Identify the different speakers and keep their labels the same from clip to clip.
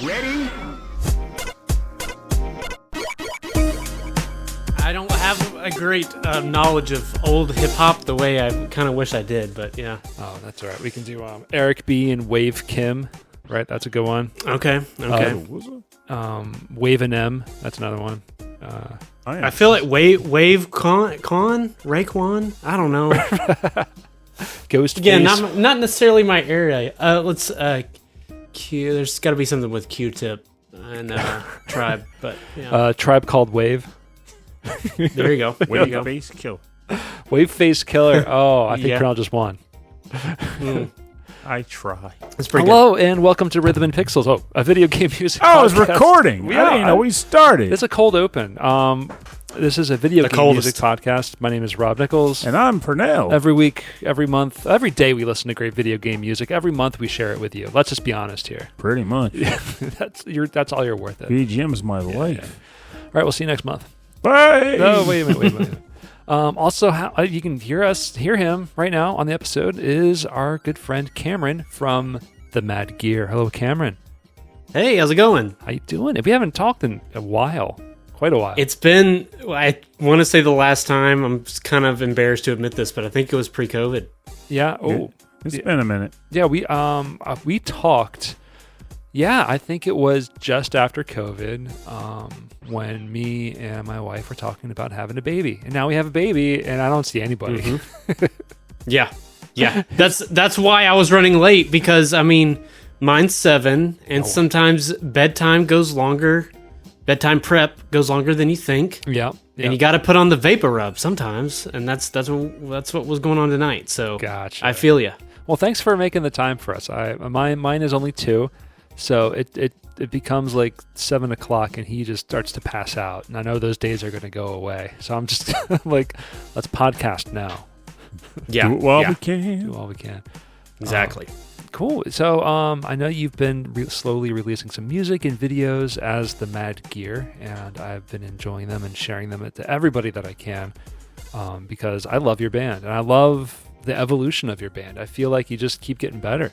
Speaker 1: Ready?
Speaker 2: I don't have a great knowledge of old hip-hop the way I kind of wish I did, but yeah.
Speaker 3: Oh, that's all right. We can do Eric B. and Wave Kim, right? That's a good one.
Speaker 2: Okay.
Speaker 3: Wave and M, that's another one.
Speaker 2: I feel like Wave Con? Raekwon? I don't know.
Speaker 3: Ghostface.
Speaker 2: Again, not necessarily my area. Let's Q. There's got to be something with Q-Tip and Tribe, but yeah.
Speaker 3: Tribe Called Wave.
Speaker 2: There you go.
Speaker 1: Wave face killer.
Speaker 3: Wave Face Killer. Oh, I think Pernell just won.
Speaker 1: I try.
Speaker 2: That's pretty
Speaker 3: Hello and welcome to Rhythm and Pixels. Oh, a video game music
Speaker 1: Oh, it's
Speaker 3: podcast.
Speaker 1: recording.
Speaker 3: Yeah,
Speaker 1: I didn't know we started.
Speaker 3: It's a cold open. This is a video game music podcast. My name is Rob Nichols.
Speaker 1: And I'm Pernell.
Speaker 3: Every week, every month, every day we listen to great video game music. Every month we share it with you. Let's just be honest here.
Speaker 1: Pretty much.
Speaker 3: That's all you're worth it.
Speaker 1: VGM is my life.
Speaker 3: Yeah. All right, we'll see you next month.
Speaker 1: Bye.
Speaker 3: No, wait a minute. Also, how you can hear him right now on the episode is our good friend Cameron from the Mad Gear. Hello, Cameron.
Speaker 2: Hey, how's it going?
Speaker 3: How you doing? We haven't talked in a while, quite a while.
Speaker 2: It's been, I want to say the last time, I'm kind of embarrassed to admit this, but I think it was pre-COVID.
Speaker 3: Yeah. Oh,
Speaker 1: It's been a minute.
Speaker 3: yeah. We talked. Yeah, I think it was just after COVID when me and my wife were talking about having a baby, and now we have a baby, and I don't see anybody.
Speaker 2: Mm-hmm. Yeah. That's why I was running late, because I mean, mine's 7, and sometimes bedtime goes longer. Bedtime prep goes longer than you think.
Speaker 3: Yeah.
Speaker 2: And you got to put on the vapor rub sometimes, and that's what was going on tonight. So
Speaker 3: Gotcha.
Speaker 2: I feel you.
Speaker 3: Well, thanks for making the time for us. Mine is only 2. So it becomes like 7 o'clock and he just starts to pass out. And I know those days are going to go away. So I'm just like, let's podcast now.
Speaker 2: Yeah.
Speaker 1: Do it while we can.
Speaker 3: Do all we can.
Speaker 2: Exactly.
Speaker 3: Cool. So I know you've been slowly releasing some music and videos as the Mad Gear. And I've been enjoying them and sharing them to everybody that I can because I love your band. And I love the evolution of your band. I feel like you just keep getting better.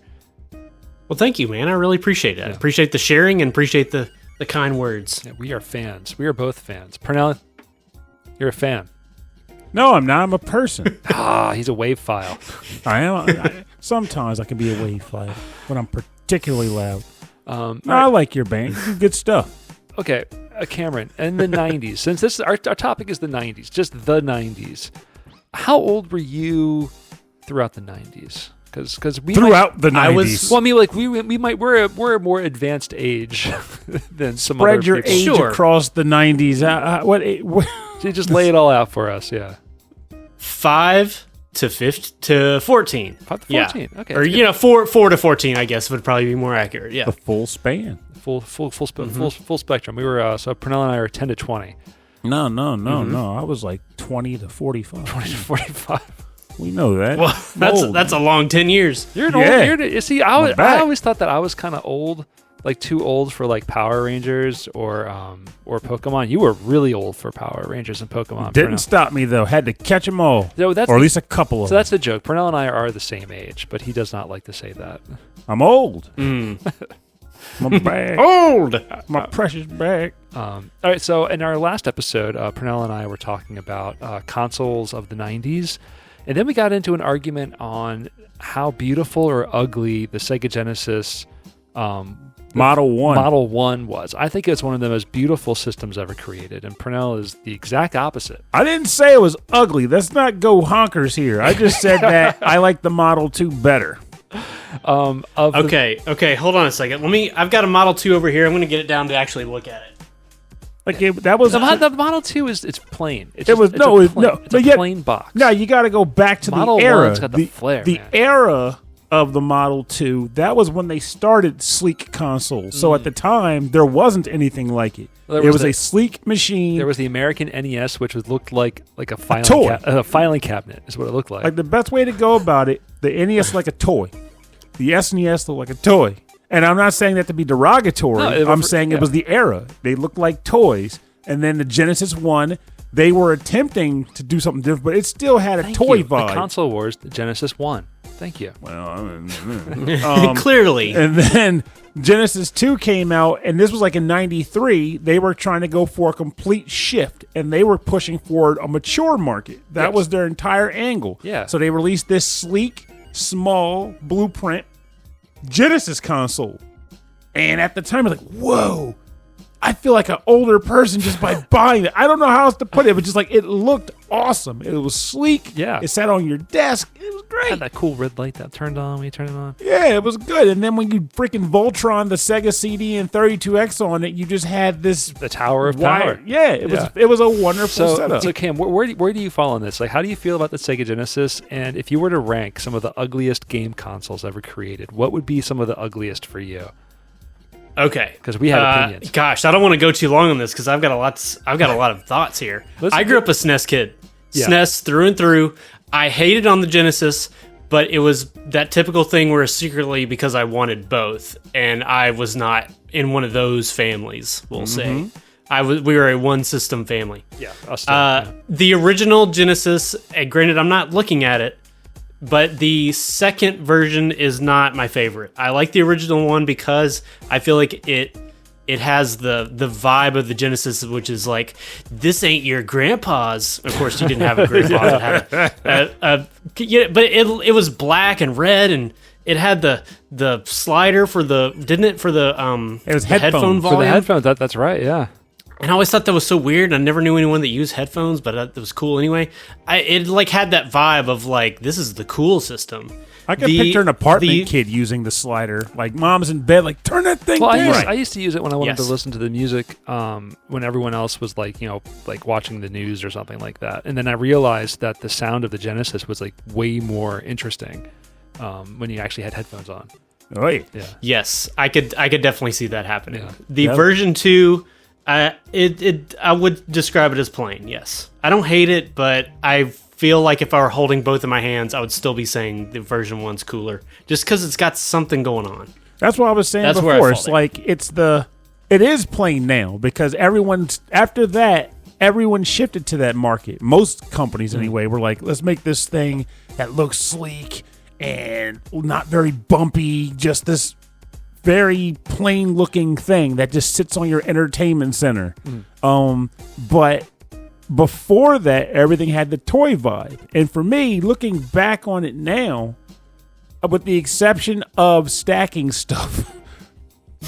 Speaker 2: Well, thank you, man. I really appreciate it.
Speaker 3: Yeah.
Speaker 2: I appreciate the sharing and appreciate the kind words.
Speaker 3: Yeah, we are fans. We are both fans. Pernell, you're a fan.
Speaker 1: No, I'm not. I'm a person.
Speaker 3: He's a wave file.
Speaker 1: I am. Sometimes I can be a wave file when I'm particularly loud.
Speaker 3: Right.
Speaker 1: I like your band. You do good stuff.
Speaker 3: Okay, Cameron, in the 90s, since this our topic is the 90s, just the 90s, how old were you throughout the 90s? Because we
Speaker 1: Throughout the 90s.
Speaker 3: Well, I mean, like we're a more advanced age than some
Speaker 1: Spread
Speaker 3: other
Speaker 1: your
Speaker 3: people.
Speaker 1: age
Speaker 2: Sure.
Speaker 1: across the 90s. What
Speaker 3: So just lay it all out for us, yeah.
Speaker 2: 5 to 14.
Speaker 3: 5 to 14.
Speaker 2: Yeah.
Speaker 3: Okay.
Speaker 2: Or,
Speaker 3: that's
Speaker 2: 4 to 14, I guess, would probably be more accurate. Yeah.
Speaker 1: the full span.
Speaker 3: good. Full spectrum. We were so Pernell and I are 10 to 20.
Speaker 1: No. I was like 20 to 45.
Speaker 3: 20 to 45.
Speaker 1: We know that.
Speaker 2: Well, that's a long 10 years.
Speaker 3: You're an
Speaker 1: Yeah.
Speaker 3: old. You see,
Speaker 1: I'm
Speaker 3: I
Speaker 1: back.
Speaker 3: always thought that I was kind of old, like too old for like Power Rangers or Pokemon. You were really old for Power Rangers and Pokemon.
Speaker 1: Didn't
Speaker 3: Pernell.
Speaker 1: stop me, though. Had to catch them all.
Speaker 3: So that's
Speaker 1: Or at least a couple of
Speaker 3: so
Speaker 1: them.
Speaker 3: that's the joke. Pernell and I are the same age, but he does not like to say that.
Speaker 1: I'm old.
Speaker 2: Mm.
Speaker 1: My bag.
Speaker 2: Old!
Speaker 1: My precious bag.
Speaker 3: All right. So in our last episode, Pernell and I were talking about consoles of the 90s. And then we got into an argument on how beautiful or ugly the Sega Genesis
Speaker 1: Model 1.
Speaker 3: Model 1 was. I think it's one of the most beautiful systems ever created, and Pernell is the exact opposite.
Speaker 1: I didn't say it was ugly. Let's not go honkers here. I just said that I like the Model 2 better.
Speaker 2: Okay, hold on a second. I've got a Model 2 over here. I'm going to get it down to actually look at it.
Speaker 1: Like that was
Speaker 3: The Model 2 it's plain. It's
Speaker 1: It was-
Speaker 3: it's
Speaker 1: no,
Speaker 3: a
Speaker 1: it-
Speaker 3: plain,
Speaker 1: no,
Speaker 3: it's
Speaker 1: but
Speaker 3: a
Speaker 1: yet-
Speaker 3: plain box.
Speaker 1: No, you got to go back to
Speaker 3: Model
Speaker 1: the era.
Speaker 3: 1's got the flair, man.
Speaker 1: era of the Model 2. That was when they started sleek consoles. So at the time, there wasn't anything like it.
Speaker 3: Well,
Speaker 1: It
Speaker 3: there
Speaker 1: was
Speaker 3: was
Speaker 1: a sleek machine.
Speaker 3: There was the American NES, which looked like a filing
Speaker 1: toy.
Speaker 3: a filing cabinet is what it looked like.
Speaker 1: Like the best way to go about it, the NES like a toy. The SNES looked like a toy. And I'm not saying that to be derogatory.
Speaker 3: No,
Speaker 1: I'm saying it was the era. They looked like toys. And then the Genesis 1, they were attempting to do something different, but it still had a
Speaker 3: Thank
Speaker 1: toy
Speaker 3: you.
Speaker 1: vibe.
Speaker 3: The console wars, the Genesis 1. Thank you.
Speaker 1: Well, I mean,
Speaker 2: Clearly.
Speaker 1: and then Genesis 2 came out, and this was like in 93. They were trying to go for a complete shift, and they were pushing for a mature market. That was their entire angle.
Speaker 3: Yeah.
Speaker 1: So they released this sleek, small blueprint Genesis console. And at the time, I was like, whoa, I feel like an older person just by buying it. I don't know how else to put it, but just like it looked awesome. It was sleek.
Speaker 3: Yeah.
Speaker 1: It sat on your desk. It was great.
Speaker 3: Had that cool red light that turned on when you turned it on.
Speaker 1: Yeah, it was good. And then when you freaking Voltron the Sega CD and 32X on it, you just had this
Speaker 3: The Tower of
Speaker 1: wire.
Speaker 3: Power.
Speaker 1: Yeah, it was a wonderful setup.
Speaker 3: So Cam, where do you fall on this? Like, how do you feel about the Sega Genesis? And if you were to rank some of the ugliest game consoles ever created, what would be some of the ugliest for you?
Speaker 2: Okay,
Speaker 3: Because we have opinions.
Speaker 2: Gosh, I don't want to go too long on this because I've got a lot of thoughts here. I grew up a SNES kid,
Speaker 3: Yeah.
Speaker 2: SNES through and through. I hated on the Genesis, but it was that typical thing where secretly because I wanted both, and I was not in one of those families. We'll say we were a one system family.
Speaker 3: Yeah. Us too.
Speaker 2: The original Genesis, granted, I'm not looking at it, but the second version is not my favorite. I like the original one because I feel like it has the vibe of the Genesis, which is like, this ain't your grandpa's. Of course, you didn't have a grandpa that had but it was black and red, and it had the slider for the
Speaker 1: It was
Speaker 2: the headphone
Speaker 1: headphones.
Speaker 3: For
Speaker 2: volume.
Speaker 3: the headphones, that's right, yeah.
Speaker 2: And I always thought that was so weird. I never knew anyone that used headphones, but it was cool anyway. It like had that vibe of like, this is the cool system.
Speaker 1: I can picture an apartment kid using the slider. Like, mom's in bed, like, turn that thing
Speaker 3: Well,
Speaker 1: down.
Speaker 3: I used to use it when I wanted
Speaker 2: Yes.
Speaker 3: to listen to the music when everyone else was like, like watching the news or something like that. And then I realized that the sound of the Genesis was like way more interesting when you actually had headphones on.
Speaker 1: Oh, yeah.
Speaker 3: Yeah.
Speaker 2: Yes, I could definitely see that happening.
Speaker 3: Yeah.
Speaker 2: The
Speaker 1: Yep.
Speaker 2: version 2, I would describe it as plain. Yes, I don't hate it, but I feel like if I were holding both in my hands, I would still be saying the version 1's cooler, just because it's got something going on.
Speaker 1: That's what I was saying
Speaker 2: That's where I
Speaker 1: before.
Speaker 2: fall
Speaker 1: It's
Speaker 2: there.
Speaker 1: like it is plain now because after that, everyone shifted to that market. Most companies anyway were like, let's make this thing that looks sleek and not very bumpy, just this very plain looking thing that just sits on your entertainment center. But before that, everything had the toy vibe. And for me, looking back on it now, with the exception of stacking stuff,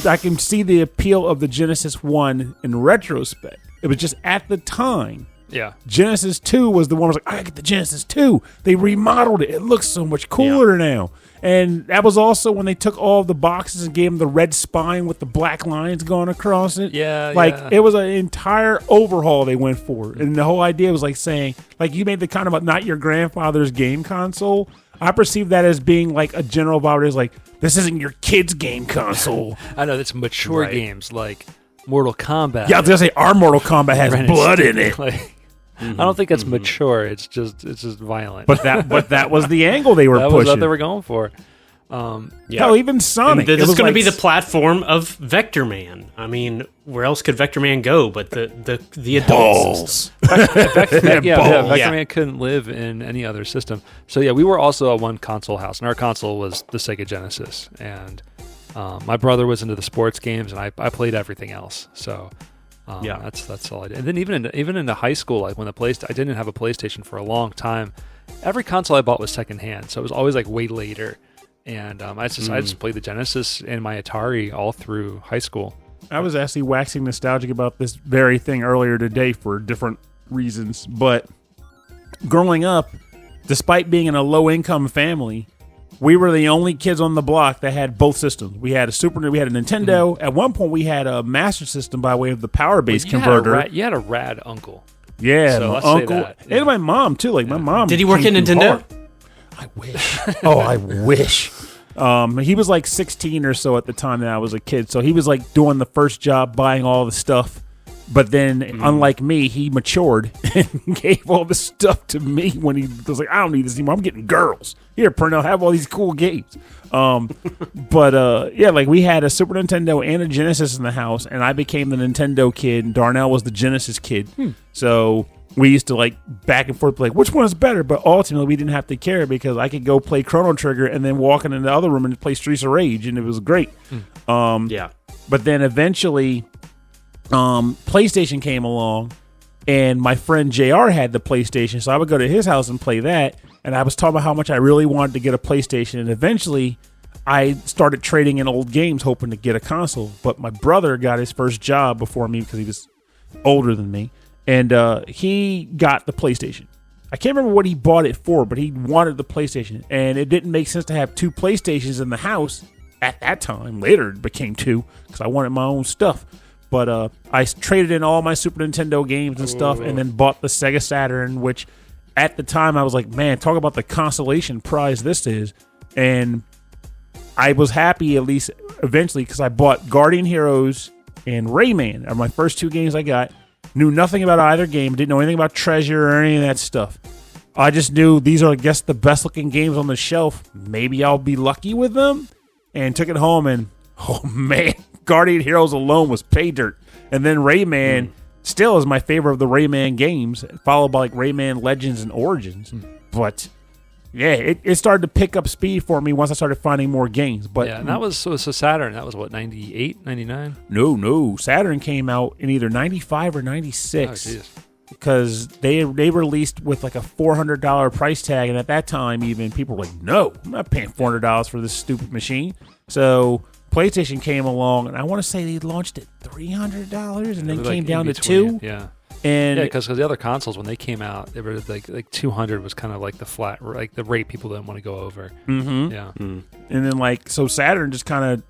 Speaker 1: I can see the appeal of the Genesis 1 in retrospect. It was just at the time.
Speaker 3: Yeah.
Speaker 1: Genesis 2 was the one I was like, I gotta get the Genesis 2. They remodeled it. It looks so much cooler now. And that was also when they took all of the boxes and gave them the red spine with the black lines going across it.
Speaker 3: Yeah,
Speaker 1: Like, it was an entire overhaul they went for. And the whole idea was like saying, like you made the comment about not your grandfather's game console. I perceive that as being like a general vibe. It's like, this isn't your kid's game console.
Speaker 3: I know, it's mature
Speaker 1: Right.
Speaker 3: games like Mortal Kombat.
Speaker 1: Yeah, I was gonna say our Mortal Kombat has
Speaker 3: Ren and
Speaker 1: blood in
Speaker 3: Stimpy,
Speaker 1: it.
Speaker 3: like, I don't think it's mature. It's just violent.
Speaker 1: But that was the angle they were
Speaker 3: that
Speaker 1: pushing.
Speaker 3: was what they were going for.
Speaker 1: Hell, even Sonic.
Speaker 2: This
Speaker 1: it
Speaker 2: is
Speaker 1: was
Speaker 2: going
Speaker 1: like
Speaker 2: to be the platform of Vector Man. I mean, where else could Vector Man go but the adult system?
Speaker 3: Vector
Speaker 2: Yeah.
Speaker 3: Man couldn't live in any other system. So yeah, we were also a one console house, and our console was the Sega Genesis. And my brother was into the sports games, and I played everything else. So that's all I did. And then even into high school, like when I didn't have a PlayStation for a long time. Every console I bought was secondhand, so it was always like way later. And I just played the Genesis and my Atari all through high school.
Speaker 1: I was actually waxing nostalgic about this very thing earlier today for different reasons. But growing up, despite being in a low-income family, we were the only kids on the block that had both systems. We had we had a Nintendo. At one point, we had a Master System by way of the Power Base converter.
Speaker 3: You had a rad uncle.
Speaker 1: Yeah,
Speaker 3: So
Speaker 1: my
Speaker 3: let's say
Speaker 1: uncle
Speaker 3: that, yeah.
Speaker 1: and my mom too. Like my mom.
Speaker 2: Did he work
Speaker 1: came
Speaker 2: at
Speaker 1: through
Speaker 2: Nintendo?
Speaker 1: hard. I wish. Oh, I wish. He was like 16 or so at the time that I was a kid. So he was like doing the first job, buying all the stuff. But then, unlike me, he matured and gave all the stuff to me when he was like, I don't need this anymore. I'm getting girls. Here, Pernell, have all these cool games. Yeah, like we had a Super Nintendo and a Genesis in the house, and I became the Nintendo kid, and Darnell was the Genesis kid. So we used to like back and forth, like which one is better. But ultimately, we didn't have to care because I could go play Chrono Trigger and then walk into the other room and play Streets of Rage, and it was great.
Speaker 2: Yeah.
Speaker 1: But then eventually, PlayStation came along, and my friend JR had the PlayStation, so I would go to his house and play that. And I was talking about how much I really wanted to get a PlayStation, and eventually, I started trading in old games, hoping to get a console. But my brother got his first job before me because he was older than me, and he got the PlayStation. I can't remember what he bought it for, but he wanted the PlayStation, and it didn't make sense to have two PlayStations in the house at that time. Later, it became two because I wanted my own stuff. But I traded in all my Super Nintendo games and stuff, and then bought the Sega Saturn, which at the time I was like, man, talk about the consolation prize this is. And I was happy, at least eventually, because I bought Guardian Heroes and Rayman are my first two games I got. Knew nothing about either game, didn't know anything about Treasure or any of that stuff. I just knew these are, I guess, the best looking games on the shelf. Maybe I'll be lucky with them. And took it home, and oh man, Guardian Heroes alone was pay dirt. And then Rayman still is my favorite of the Rayman games, followed by like Rayman Legends and Origins. But yeah, it started to pick up speed for me once I started finding more games. But
Speaker 3: yeah, and that was so Saturn. That was what, 98, 99?
Speaker 1: No. Saturn came out in either 95 or 96.
Speaker 3: Oh, jeez.
Speaker 1: Because they released with like a $400 price tag, and at that time, even people were like, "No, I'm not paying $400 for this stupid machine." So PlayStation came along, and I want to say they launched at $300, and then came down to $200.
Speaker 3: Yeah.
Speaker 1: And
Speaker 3: because the other consoles, when they came out, they were like 200 was kind of like the flat, like the rate people didn't want to go over.
Speaker 1: Mm-hmm.
Speaker 3: Yeah.
Speaker 1: And then like, so Saturn just kind of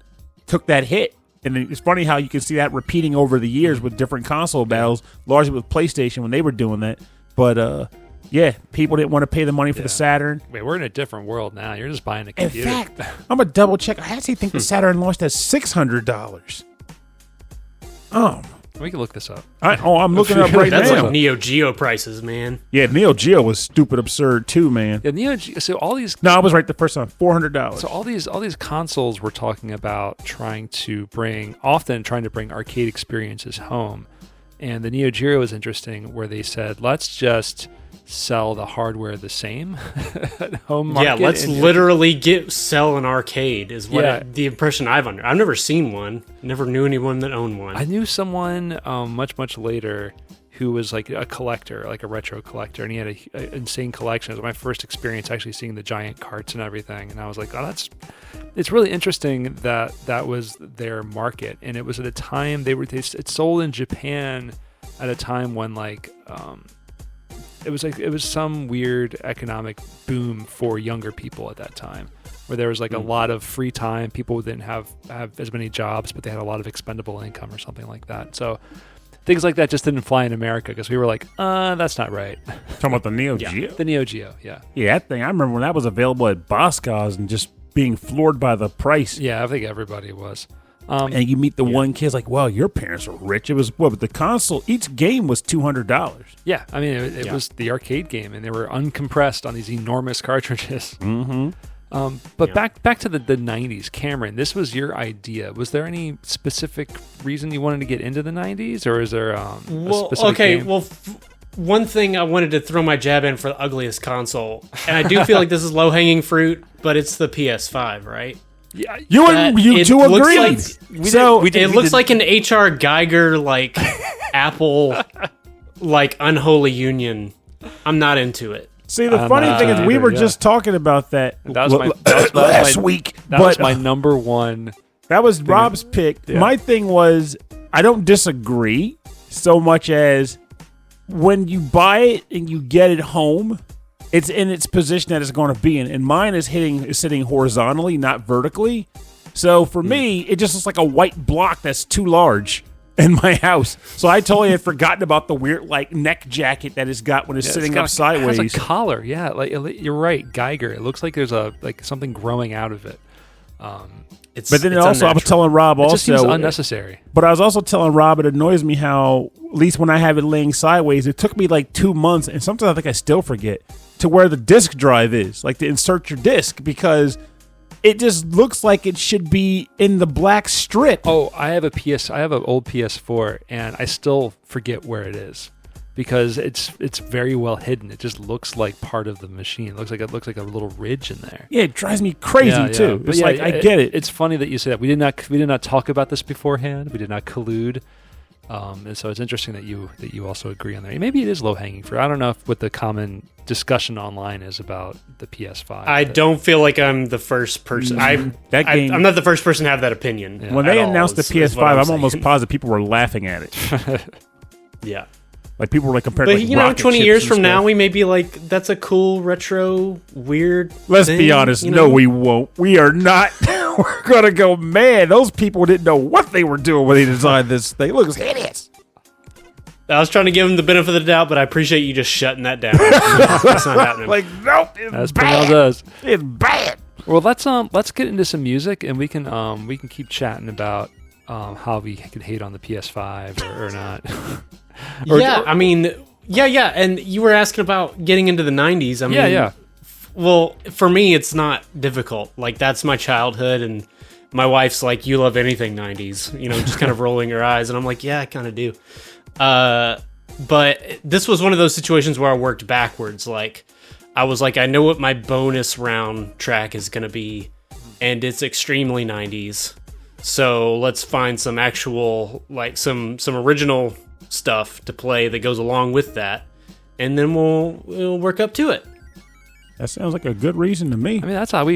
Speaker 1: took that hit. And it's funny how you can see that repeating over the years with different console battles, largely with PlayStation when they were doing that. But yeah, people didn't want to pay the money for the Saturn.
Speaker 3: Wait, we're in a different world now. You're just buying a computer.
Speaker 1: In fact, I'm going to double check. I actually think the Saturn launched at $600. Oh,
Speaker 3: we can look this up.
Speaker 1: I'm looking it up right
Speaker 2: That's
Speaker 1: now.
Speaker 2: like Neo Geo prices, man.
Speaker 1: Yeah, Neo Geo was stupid absurd too, man.
Speaker 3: Yeah, so all these.
Speaker 1: No, I was right the first time. $400.
Speaker 3: So all these consoles were talking about trying to bring arcade experiences home, and the Neo Geo is interesting, where they said, let's just sell the hardware the same at home market.
Speaker 2: Yeah, let's literally sell an arcade is what the impression I've under. I've never seen one. Never knew anyone that owned one.
Speaker 3: I knew someone much later who was like a collector, like a retro collector, and he had an insane collection. It was my first experience actually seeing the giant carts and everything, and I was like, it's really interesting that was their market, and it was at a time it sold in Japan at a time when like it was some weird economic boom for younger people at that time, where there was like a lot of free time. People didn't have as many jobs, but they had a lot of expendable income or something like that. So things like that just didn't fly in America because we were like, that's not right.
Speaker 1: Talking about the Neo Geo?
Speaker 3: The Neo Geo, yeah.
Speaker 1: Yeah, that thing, I remember when that was available at Boscov's and just being floored by the price.
Speaker 3: Yeah, I think everybody was.
Speaker 1: And you meet the one kid's like, wow, your parents are rich. It was, but the console, each game was $200.
Speaker 3: Yeah, I mean, it was the arcade game, and they were uncompressed on these enormous cartridges.
Speaker 1: Mm-hmm.
Speaker 3: But back to the 90s, Cameron, this was your idea. Was there any specific reason you wanted to get into the 90s, or is there a specific game?
Speaker 2: One thing I wanted to throw my jab in for the ugliest console, and I do feel like this is low-hanging fruit, but it's the PS5, right?
Speaker 3: Yeah,
Speaker 1: you two agreed.
Speaker 2: It looks like an H.R. Geiger, like Apple, like unholy union. I'm not into it.
Speaker 1: See, the funny thing is, we were just talking about that last week.
Speaker 3: That was my number one.
Speaker 1: That was Rob's pick. Yeah. My thing was, I don't disagree so much as when you buy it and you get it home, it's in its position that it's going to be in. And mine is sitting horizontally, not vertically. So for me, it just looks like a white block that's too large in my house. So I totally had forgotten about the weird like neck jacket that it's got when it's sitting up sideways.
Speaker 3: It has a collar, yeah. Like you're right, Geiger. It looks like there's something growing out of it.
Speaker 1: But then also, I was telling Rob
Speaker 3: it just seems unnecessary.
Speaker 1: But I was also telling Rob it annoys me how, at least when I have it laying sideways, it took me like 2 months, and sometimes I think I still forget, to where the disk drive is, like to insert your disk, because it just looks like it should be in the black strip.
Speaker 3: Oh, I have an old PS4, and I still forget where it is. because it's very well hidden. It just looks like part of the machine. It looks like a little ridge in there.
Speaker 1: Yeah, it drives me crazy too.
Speaker 3: But
Speaker 1: it's like I get it.
Speaker 3: It's funny that you say that. We did not talk about this beforehand. We did not collude. And so it's interesting that you also agree on that. Maybe it is low hanging fruit. I don't know what the common discussion online is about the PS5.
Speaker 2: I don't feel like I'm the first person. I'm not the first person to have that opinion.
Speaker 1: Yeah. When they announced the PS5, I'm almost positive people were laughing at it.
Speaker 2: Yeah.
Speaker 1: Like people were like comparing.
Speaker 2: But
Speaker 1: like,
Speaker 2: you know, 20 years from
Speaker 1: stuff.
Speaker 2: now, we may be like, "That's a cool retro weird."
Speaker 1: Let's
Speaker 2: thing,
Speaker 1: be honest.
Speaker 2: you know?
Speaker 1: No, we won't. We are not. We're gonna go, man. Those people didn't know what they were doing when they designed this thing. Look, it's hideous.
Speaker 2: I was trying to give them the benefit of the doubt, but I appreciate you just shutting that down. That's not happening.
Speaker 1: Like, nope, it's
Speaker 3: As
Speaker 1: bad.
Speaker 3: Pernell does.
Speaker 1: It's bad.
Speaker 3: Well, let's get into some music, and we can keep chatting about how we can hate on the PS5 or not.
Speaker 2: Yeah. And you were asking about getting into the 90s. I mean,
Speaker 3: yeah.
Speaker 2: Well, for me, it's not difficult. Like, that's my childhood, and my wife's like, "You love anything 90s," you know, just kind of rolling her eyes, and I'm like, "Yeah, I kind of do." But this was one of those situations where I worked backwards. Like, I was like, I know what my bonus round track is going to be, and it's extremely 90s. So let's find some actual, like, some original stuff to play that goes along with that, and then we'll work up to it.
Speaker 1: That sounds like a good reason to me.
Speaker 3: I mean, that's how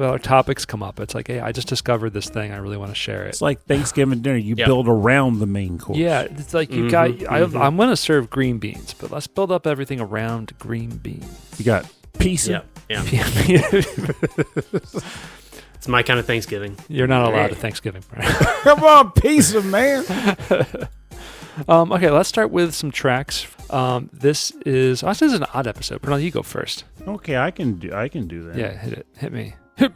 Speaker 3: our topics come up. It's like, hey, I just discovered this thing. I really want to share it.
Speaker 1: It's like Thanksgiving dinner. You build around the main course.
Speaker 3: Yeah, it's like I'm going to serve green beans, but let's build up everything around green beans.
Speaker 1: You got pizza.
Speaker 2: Yeah. It's my kind of Thanksgiving.
Speaker 3: You're not allowed to Thanksgiving, Brian.
Speaker 1: Come on, pizza, man.
Speaker 3: Okay, let's start with some tracks. This is an odd episode. Pernell, you go first.
Speaker 1: Okay, I can do that.
Speaker 3: Yeah, hit me.
Speaker 1: I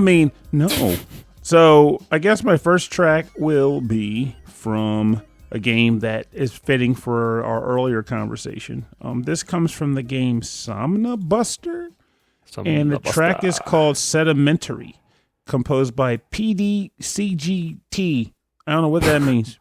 Speaker 1: mean, no. So I guess my first track will be from a game that is fitting for our earlier conversation. This comes from the game Somna Buster, and the track is called Sedimentary, composed by PDCGT. I don't know what that means.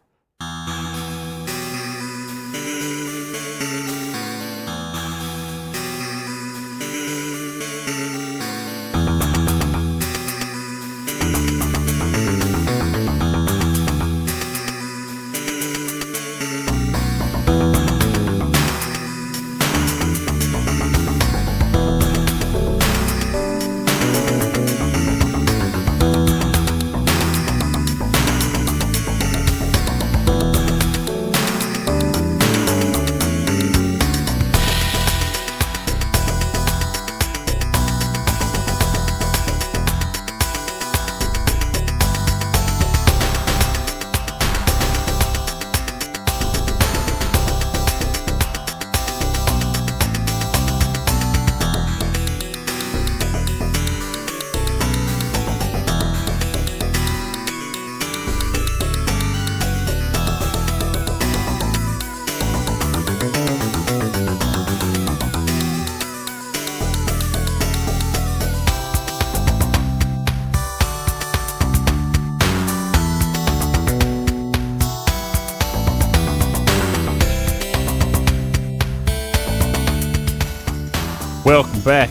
Speaker 1: Welcome back.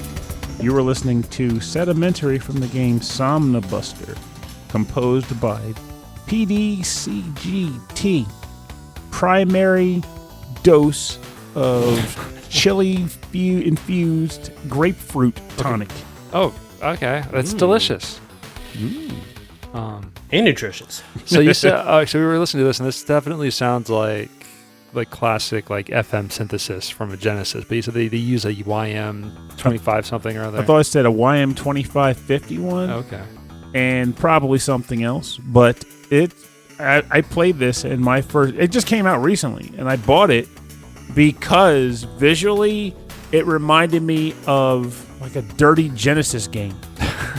Speaker 1: You were listening to Sedimentary from the game Somna Buster, composed by PDCGT. Primary dose of chili infused grapefruit tonic.
Speaker 3: Oh, okay. That's delicious.
Speaker 2: And nutritious.
Speaker 3: So you said, so we were listening to this, and this definitely sounds like classic FM synthesis from a Genesis. But you said they use a YM25 something or other.
Speaker 1: I thought I said a YM2551.
Speaker 3: Okay.
Speaker 1: And probably something else. But I played this in my first. It just came out recently, and I bought it because visually it reminded me of like a dirty Genesis game,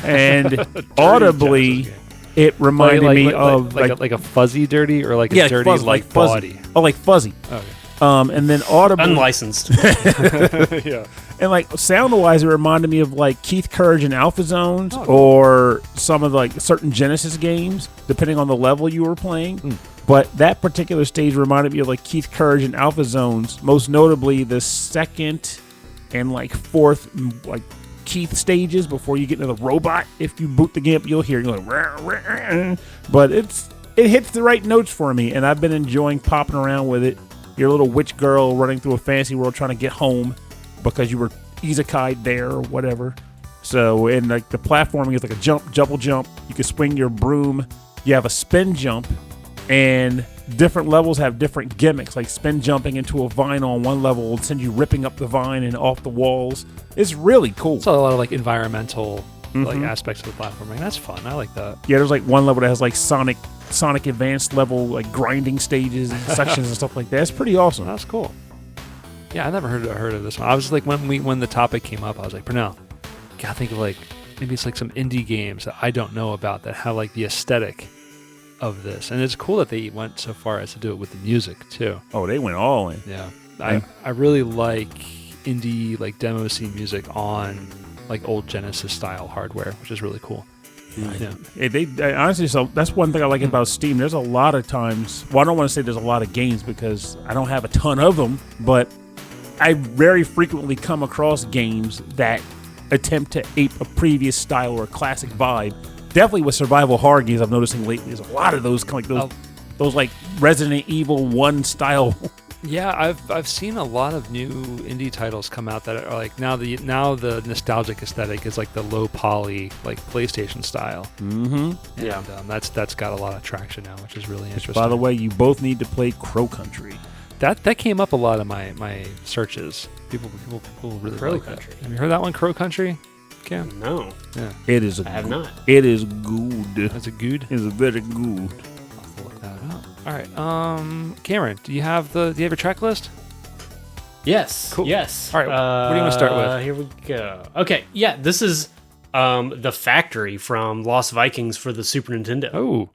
Speaker 1: and audibly it reminded me of
Speaker 3: like a fuzzy dirty or like a dirty
Speaker 1: fuzzy,
Speaker 3: like
Speaker 1: fuzzy.
Speaker 3: body.
Speaker 1: Oh, like fuzzy.
Speaker 3: Okay.
Speaker 1: And then audibly,
Speaker 2: Unlicensed.
Speaker 3: Yeah.
Speaker 1: and like sound-wise, it reminded me of like Keith Courage and Alpha Zones, or some of like certain Genesis games, depending on the level you were playing. But that particular stage reminded me of like Keith Courage and Alpha Zones, most notably the second and like fourth like Keith stages before you get into the robot. If you boot the game up, you'll hear you're like, rah, rah. But it hits the right notes for me, and I've been enjoying popping around with it. You're a little witch girl running through a fantasy world trying to get home because you were isekai'd there or whatever. So, and like the platforming is like a double jump. You can swing your broom. You have a spin jump, and different levels have different gimmicks. Like spin jumping into a vine on one level will send you ripping up the vine and off the walls. It's really cool.
Speaker 3: It's a lot of like environmental like aspects of the platforming. That's fun. I like that.
Speaker 1: Yeah, there's like one level that has like Sonic Advanced level like grinding stages and sections and stuff like that. It's pretty awesome.
Speaker 3: That's cool. Yeah, I never heard of this one. I was like, when the topic came up, I was like, Pernell, gotta think of like maybe it's like some indie games that I don't know about that have like the aesthetic of this. And it's cool that they went so far as to do it with the music too.
Speaker 1: Oh, they went all in.
Speaker 3: Yeah, I really like indie like demo scene music on like old Genesis style hardware, which is really cool. Yeah.
Speaker 1: Honestly, so that's one thing I like about Steam. There's a lot of times, well, I don't want to say there's a lot of games because I don't have a ton of them, but I very frequently come across games that attempt to ape a previous style or a classic vibe. Definitely with survival horror games, I'm noticing lately there's a lot of those like those like Resident Evil 1 style.
Speaker 3: Yeah, I've seen a lot of new indie titles come out that are like now the nostalgic aesthetic is like the low poly like PlayStation style.
Speaker 1: Mm-hmm.
Speaker 3: And that's got a lot of traction now, which is really interesting.
Speaker 1: By the way, you both need to play Crow Country.
Speaker 3: That came up a lot in my searches. People really
Speaker 2: Crow
Speaker 3: like
Speaker 2: Country.
Speaker 3: that. Have you heard that one, Crow Country? Cam?
Speaker 2: No.
Speaker 3: Yeah.
Speaker 1: I
Speaker 2: have not.
Speaker 1: It is good.
Speaker 3: Is it good?
Speaker 1: It's very good.
Speaker 3: I'll look that up. All right. Cameron, do you have your track list?
Speaker 2: Yes.
Speaker 3: Cool.
Speaker 2: Yes.
Speaker 3: All right. What do you want to start with?
Speaker 2: Here we go. Okay. Yeah. This is the Factory from Lost Vikings for the Super Nintendo.
Speaker 3: Oh,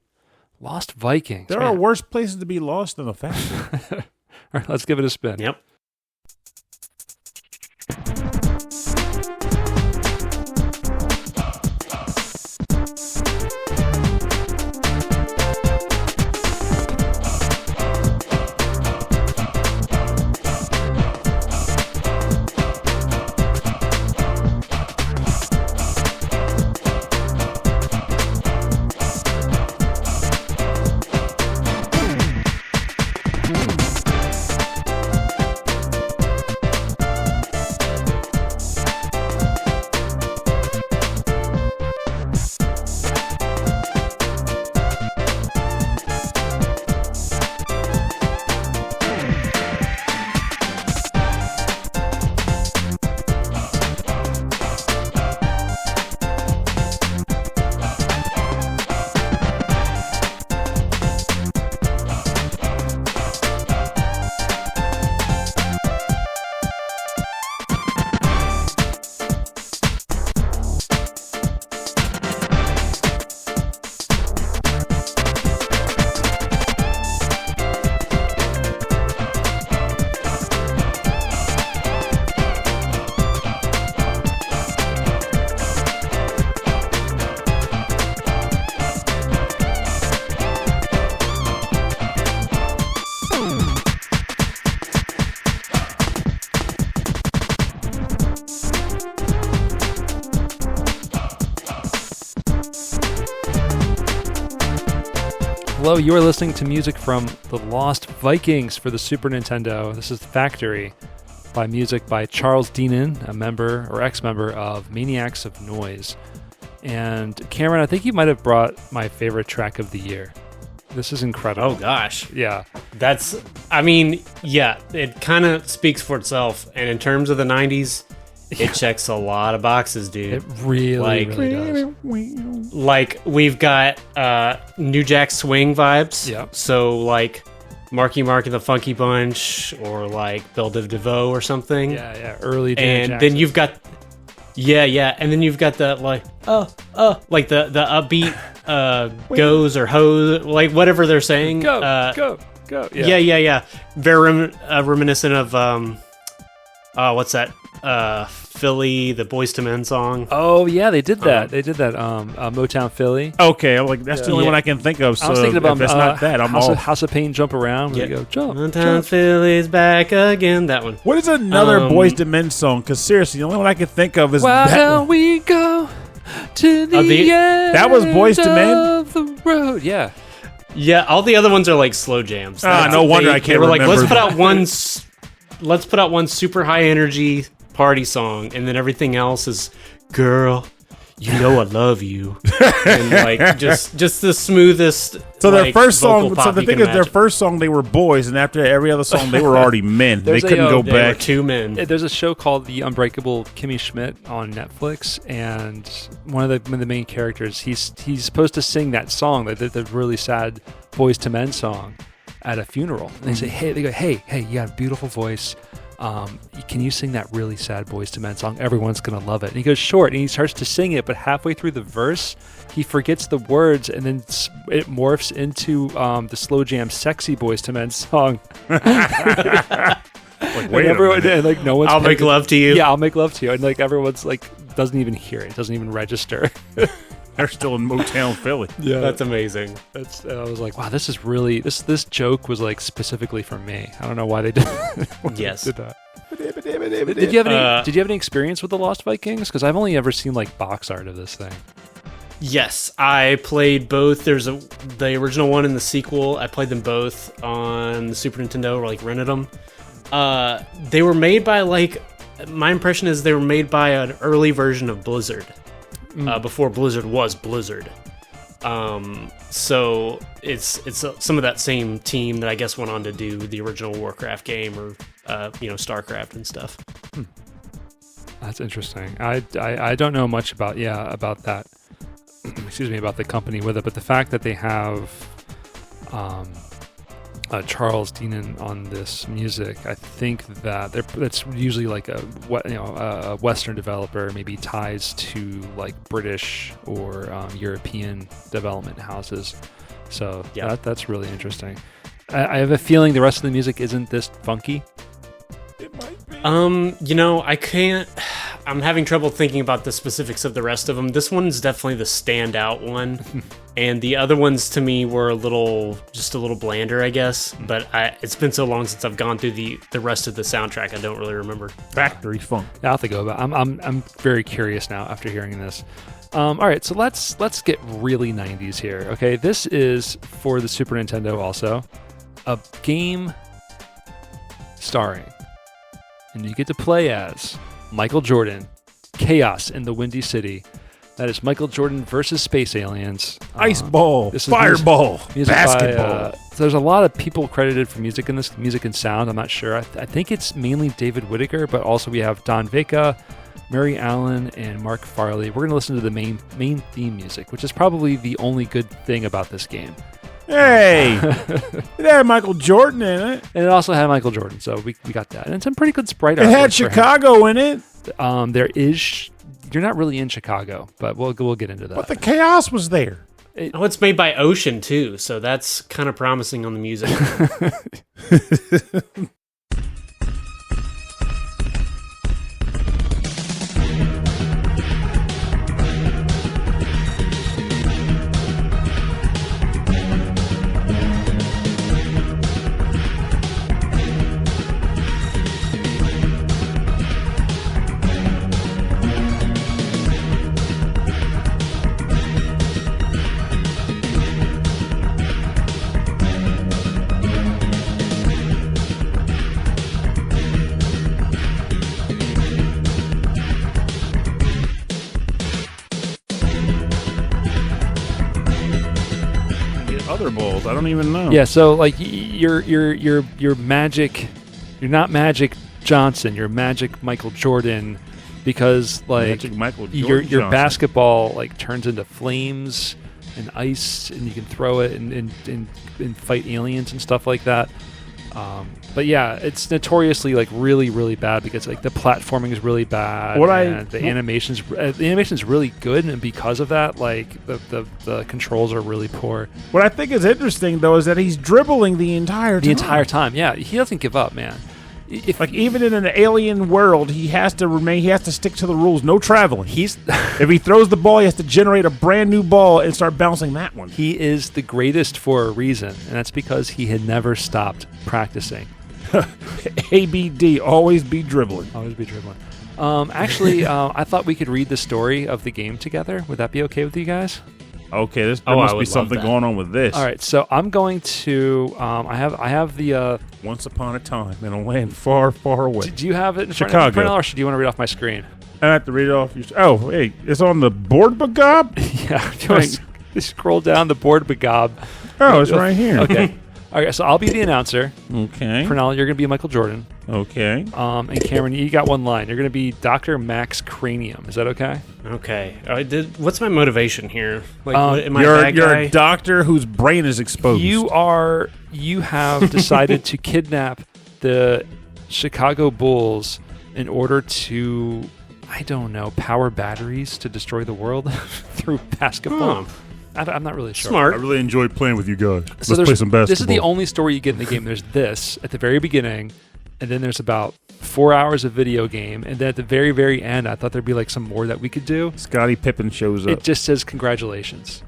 Speaker 3: Lost Vikings.
Speaker 1: There are worse places to be lost than a factory.
Speaker 3: All right, let's give it a spin.
Speaker 2: Yep.
Speaker 3: Hello, you are listening to music from the Lost Vikings for the Super Nintendo. This is Factory music by Charles Deenan, a member or ex-member of Maniacs of Noise. And Cameron, I think you might have brought my favorite track of the year. This is incredible.
Speaker 2: Oh gosh.
Speaker 3: Yeah.
Speaker 2: It kind of speaks for itself. And in terms of the 90s, it checks a lot of boxes, dude.
Speaker 3: It really does.
Speaker 2: Like, we've got New Jack Swing vibes.
Speaker 3: Yep.
Speaker 2: So, like, Marky Mark and the Funky Bunch, or like Belle de DeVoe or something.
Speaker 3: Yeah. Early Janet
Speaker 2: And
Speaker 3: Jackson.
Speaker 2: then you've got, and then you've got the, like, like the upbeat goes or hose, like, whatever they're saying.
Speaker 3: Go. go.
Speaker 2: Yeah. Very reminiscent of what's that? Philly, the Boys to Men song.
Speaker 3: Oh yeah, they did that. Motown Philly.
Speaker 1: Okay, I'm like that's the only one I can think of. So
Speaker 3: I was thinking about
Speaker 1: if that's not that. I'm
Speaker 3: House of Pain, Jump Around. Where
Speaker 2: Yeah.
Speaker 3: you go, jump.
Speaker 2: Motown Philly's back again. That one.
Speaker 1: What is another Boys to Men song? Because seriously, the only one I can think of is
Speaker 3: Why
Speaker 1: that
Speaker 3: don't
Speaker 1: one.
Speaker 3: we go to the end
Speaker 1: That was Boys to Men?
Speaker 3: of the road? Yeah.
Speaker 2: Yeah, all the other ones are like slow jams.
Speaker 1: No wonder I can't
Speaker 2: They were like,
Speaker 1: remember
Speaker 2: let's put out one super high energy party song, and then everything else is, girl, you know I love you, and like just the smoothest.
Speaker 1: So their
Speaker 2: like,
Speaker 1: first
Speaker 2: vocal
Speaker 1: song.
Speaker 2: pop
Speaker 1: So the
Speaker 2: you
Speaker 1: thing
Speaker 2: can
Speaker 1: is, their
Speaker 2: imagine.
Speaker 1: first song they were boys, and after every other song they were already men. They
Speaker 3: There's
Speaker 1: couldn't
Speaker 3: a,
Speaker 1: go
Speaker 2: They were
Speaker 1: back.
Speaker 2: two men.
Speaker 3: There's a show called The Unbreakable Kimmy Schmidt on Netflix, and one of the main characters, he's supposed to sing that song, the really sad Boys to Men song, at a funeral. And they go, hey, you got a beautiful voice. Can you sing that really sad Boys to Men song? Everyone's gonna love it. And he goes, sure. And he starts to sing it, but halfway through the verse, he forgets the words, and then it morphs into the slow jam "Sexy Boys to Men" song.
Speaker 1: Like,
Speaker 3: And
Speaker 1: wait a
Speaker 3: everyone,
Speaker 1: minute.
Speaker 3: and like no one's
Speaker 2: I'll make love to you.
Speaker 3: Yeah, I'll make love to you. And like everyone's like doesn't even hear it, doesn't even register.
Speaker 1: They're still in Motown Philly.
Speaker 3: Yeah,
Speaker 2: That's amazing.
Speaker 3: I was like, wow, this is really this joke was like specifically for me. I don't know why they did.
Speaker 2: Yes.
Speaker 3: did that. Did you have any experience with the Lost Vikings? Because I've only ever seen like box art of this thing.
Speaker 2: Yes, I played both. There's the original one and the sequel. I played them both on the Super Nintendo, or like rented them. They were made by my impression is they were made by an early version of Blizzard, before Blizzard was Blizzard. So it's some of that same team that I guess went on to do the original Warcraft game, or StarCraft and stuff.
Speaker 3: That's interesting. I don't know much about that. Excuse me, about the company with it, but the fact that they have Charles Deenan on this music, I think that's usually like a Western developer, maybe ties to like British or European development houses. So
Speaker 2: Yeah.
Speaker 3: that's really interesting. I have a feeling the rest of the music isn't this funky.
Speaker 1: It might be.
Speaker 2: I can't. I'm having trouble thinking about the specifics of the rest of them. This one's definitely the standout one, and the other ones to me were just a little blander, I guess. But it's been so long since I've gone through the rest of the soundtrack, I don't really remember.
Speaker 1: Factory funk.
Speaker 3: I'll have to go about. I'm very curious now after hearing this. All right, so let's get really 90s here. Okay, this is for the Super Nintendo also, a game starring, and you get to play as Michael Jordan, Chaos in the Windy City. That is Michael Jordan versus Space Aliens.
Speaker 1: Ice ball.
Speaker 3: this is
Speaker 1: Fireball.
Speaker 3: music
Speaker 1: Basketball.
Speaker 3: by, there's a lot of people credited for music in this, music and sound. I'm not sure. I think it's mainly David Whittaker, but also we have Don Vega, Mary Allen, and Mark Farley. We're going to listen to the main theme music, which is probably the only good thing about this game.
Speaker 1: Hey, it had Michael Jordan in it.
Speaker 3: And it also had Michael Jordan, so we got that. And some pretty good sprite
Speaker 1: It
Speaker 3: artwork
Speaker 1: had
Speaker 3: for him.
Speaker 1: Chicago in it,
Speaker 3: There is. You're not really in Chicago, but we'll get into that.
Speaker 1: but the chaos was there.
Speaker 2: Oh, it's made by Ocean too, so that's kind of promising on the music.
Speaker 1: Other balls, I don't even know.
Speaker 3: Yeah, so like you're Magic, you're not Magic Johnson, you're Magic Michael Jordan, because like
Speaker 1: Magic Michael
Speaker 3: your
Speaker 1: Jordan Johnson.
Speaker 3: basketball like turns into flames and ice, and you can throw it and fight aliens and stuff like that. But yeah, it's notoriously like really, really bad because like the platforming is really bad. The animation's really good, and because of that, like the controls are really poor.
Speaker 1: What I think is interesting though is that he's dribbling the entire time.
Speaker 3: Yeah, he doesn't give up, man.
Speaker 1: Even in an alien world, he has to remain. He has to stick to the rules. No traveling. If he throws the ball, he has to generate a brand new ball and start bouncing that one.
Speaker 3: He is the greatest for a reason, and that's because he had never stopped practicing.
Speaker 1: ABD, always be dribbling.
Speaker 3: Always be dribbling. Actually, I thought we could read the story of the game together. Would that be okay with you guys?
Speaker 1: Okay, there must be something going on with this.
Speaker 3: All right, so I'm going to. I have the.
Speaker 1: Once upon a time in a land far, far away.
Speaker 3: Do you have it in
Speaker 1: Chicago?
Speaker 3: Front of you, or do you want to read off my screen?
Speaker 1: I have to read it off. Oh, hey, it's on the board, Bagob?
Speaker 3: Yeah, if you want to scroll down the board, Bagob.
Speaker 1: Oh, it's right here.
Speaker 3: Okay. All right, so I'll be the announcer.
Speaker 1: Okay.
Speaker 3: Pernell, you're going to be Michael Jordan.
Speaker 1: Okay.
Speaker 3: And Cameron, you got one line. You're going to be Dr. Max Cranium. Is that okay?
Speaker 2: Okay. What's my motivation here? Am I a bad
Speaker 1: you're
Speaker 2: guy?
Speaker 1: a doctor whose brain is exposed.
Speaker 3: You have decided to kidnap the Chicago Bulls in order to, I don't know, power batteries to destroy the world through basketball.
Speaker 2: Huh.
Speaker 3: I'm not really sure.
Speaker 2: Smart.
Speaker 1: I really enjoyed playing with you guys.
Speaker 3: So
Speaker 1: Let's play some basketball.
Speaker 3: This is the only story you get in the game. There's this at the very beginning, and then there's about 4 hours of video game, and then at the very, very end, I thought there'd be like some more that we could do.
Speaker 1: Scottie Pippen shows up.
Speaker 3: It just says congratulations.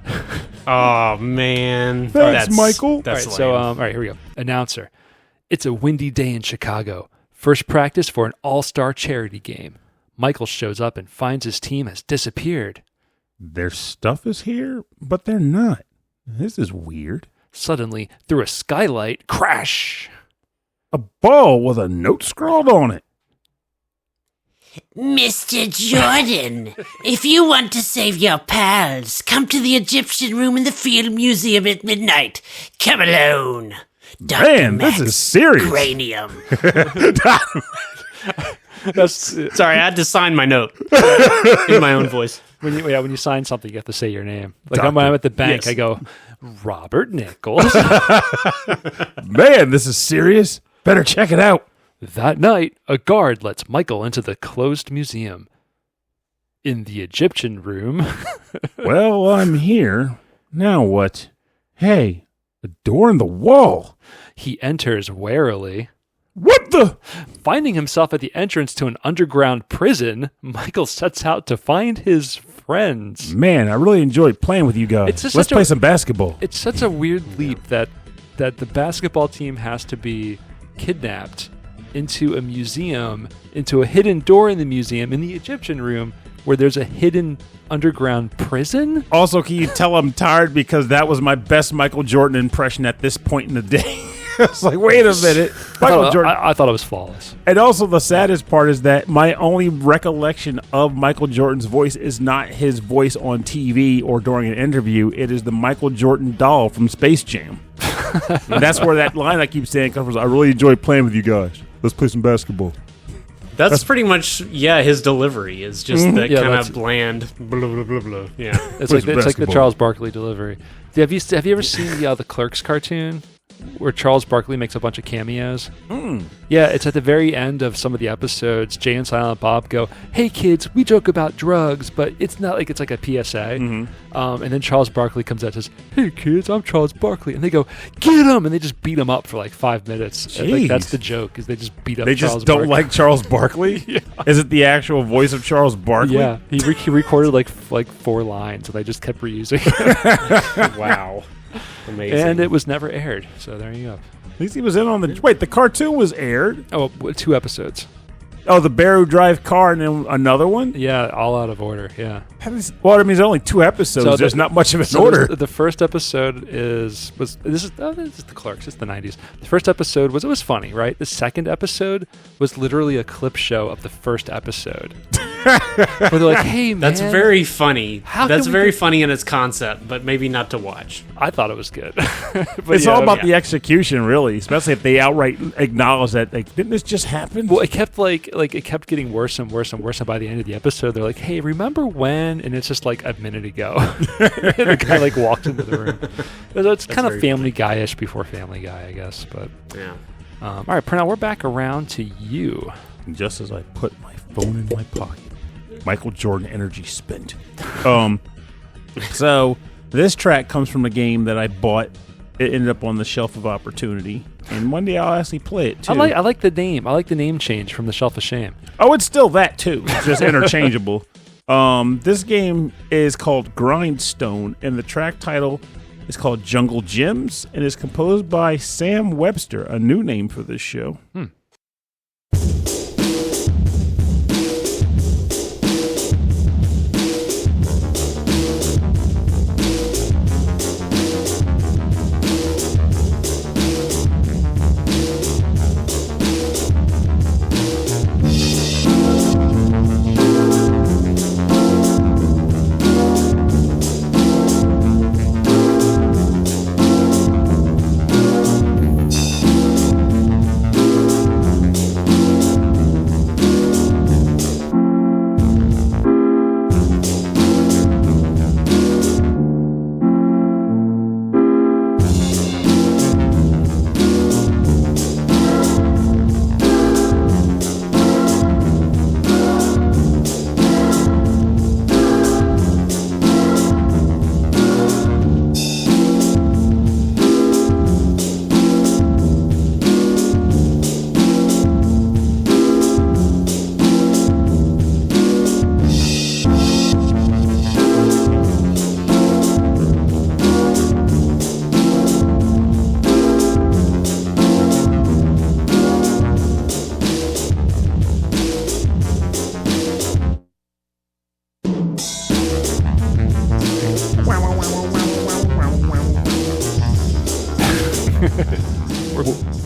Speaker 2: Oh man,
Speaker 1: Thanks, Michael.
Speaker 2: That's
Speaker 3: all right, so all right, here we go. Announcer: it's a windy day in Chicago. First practice for an all-star charity game. Michael shows up and finds his team has disappeared.
Speaker 1: Their stuff is here, but they're not. This is weird.
Speaker 3: Suddenly, through a skylight, crash!
Speaker 1: A ball with a note scrawled on it.
Speaker 4: Mr. Jordan, if you want to save your pals, come to the Egyptian room in the Field Museum at midnight. Come alone. Dr.
Speaker 1: Man,
Speaker 4: Max
Speaker 1: this is serious.
Speaker 4: Cranium.
Speaker 2: Sorry, I had to sign my note in my own voice.
Speaker 3: When you sign something, you have to say your name. Like when I'm at the bank,
Speaker 2: Yes.
Speaker 3: I go, Robert Nichols.
Speaker 1: Man, this is serious. Better check it out.
Speaker 3: That night, a guard lets Michael into the closed museum. In the Egyptian room,
Speaker 1: Well, I'm here. Now what? Hey, a door in the wall.
Speaker 3: he enters warily.
Speaker 1: What the?
Speaker 3: Finding himself at the entrance to an underground prison, Michael sets out to find his friends.
Speaker 1: Man, I really enjoyed playing with you guys.
Speaker 3: It's just
Speaker 1: Let's
Speaker 3: such
Speaker 1: play
Speaker 3: a-
Speaker 1: some basketball.
Speaker 3: It's such a weird leap that the basketball team has to be kidnapped into a museum, into a hidden door in the museum, in the Egyptian room, where there's a hidden underground prison.
Speaker 1: Also, can you tell I'm tired because that was my best Michael Jordan impression at this point in the day? I was like, wait a minute. Michael Jordan.
Speaker 3: I thought it was flawless.
Speaker 1: And also, the saddest part is that my only recollection of Michael Jordan's voice is not his voice on TV or during an interview. It is the Michael Jordan doll from Space Jam. And that's where that line I keep saying comes from. I really enjoyed playing with you guys. Let's play some basketball.
Speaker 2: That's pretty much, his delivery is just the
Speaker 3: Yeah,
Speaker 2: kind
Speaker 3: that's-
Speaker 2: of bland blah, blah, blah, blah. Yeah.
Speaker 3: It's
Speaker 1: Play
Speaker 3: like
Speaker 1: some
Speaker 3: the
Speaker 1: basketball.
Speaker 3: Charles Barkley delivery. Have you ever seen the Clerks cartoon where Charles Barkley makes a bunch of cameos? Yeah, it's at the very end of some of the episodes. Jay and Silent Bob go, "Hey kids, we joke about drugs, but it's not like it's like a PSA." And then Charles Barkley comes out and says, "Hey kids, I'm Charles Barkley," and they go, "Get him!" and they just beat him up for like 5 minutes. And, like, that's
Speaker 1: Jeez.
Speaker 3: the joke, is they just beat up.
Speaker 1: They
Speaker 3: Charles
Speaker 1: just don't
Speaker 3: Barkley.
Speaker 1: like Charles Barkley? Is it the actual voice of Charles Barkley?
Speaker 3: Yeah, he recorded like 4 lines, and they just kept reusing.
Speaker 2: Wow. Amazing.
Speaker 3: And it was never aired. So there you go.
Speaker 1: At least he was in on the... Wait, the cartoon was aired?
Speaker 3: Oh, 2 episodes.
Speaker 1: Oh, the Bear Who Drive Car and then another one?
Speaker 3: Yeah, all out of order. Yeah.
Speaker 1: Well, I mean, there's only 2 episodes.
Speaker 3: So
Speaker 1: There's not much of an
Speaker 3: So
Speaker 1: order.
Speaker 3: the first episode this is the Clerks. It's the 90s. The first episode was funny, right? The second episode was literally a clip show of the first episode. Where they're like, "Hey, man."
Speaker 2: That's very funny.
Speaker 3: How
Speaker 2: That's
Speaker 3: can we
Speaker 2: very
Speaker 3: get-
Speaker 2: funny in its concept, but maybe not to watch.
Speaker 3: I thought it was good. But
Speaker 1: It's
Speaker 3: yeah,
Speaker 1: all about
Speaker 3: yeah.
Speaker 1: the execution, really, especially if they outright acknowledge that, like, didn't this just happen?
Speaker 3: Well, it kept it kept getting worse and worse and worse. And by the end of the episode, they're like, "Hey, remember when?" And it's just like a minute ago. And the guy walked into the room. It's kind of
Speaker 2: very
Speaker 3: Family Guy-ish before Family Guy, I guess. But
Speaker 2: Yeah.
Speaker 3: All right, Pernell, we're back around to you.
Speaker 1: Just as I put my phone in my pocket, Michael Jordan energy spent. So this track comes from a game that I bought. It ended up on the shelf of opportunity, and one day I'll actually play it too.
Speaker 3: I like the name. I like the name change from the Shelf of Shame.
Speaker 1: Oh, it's still that too. It's just interchangeable. This game is called Grindstone, and the track title is called Jungle Gyms, and is composed by Sam Webster, a new name for this show.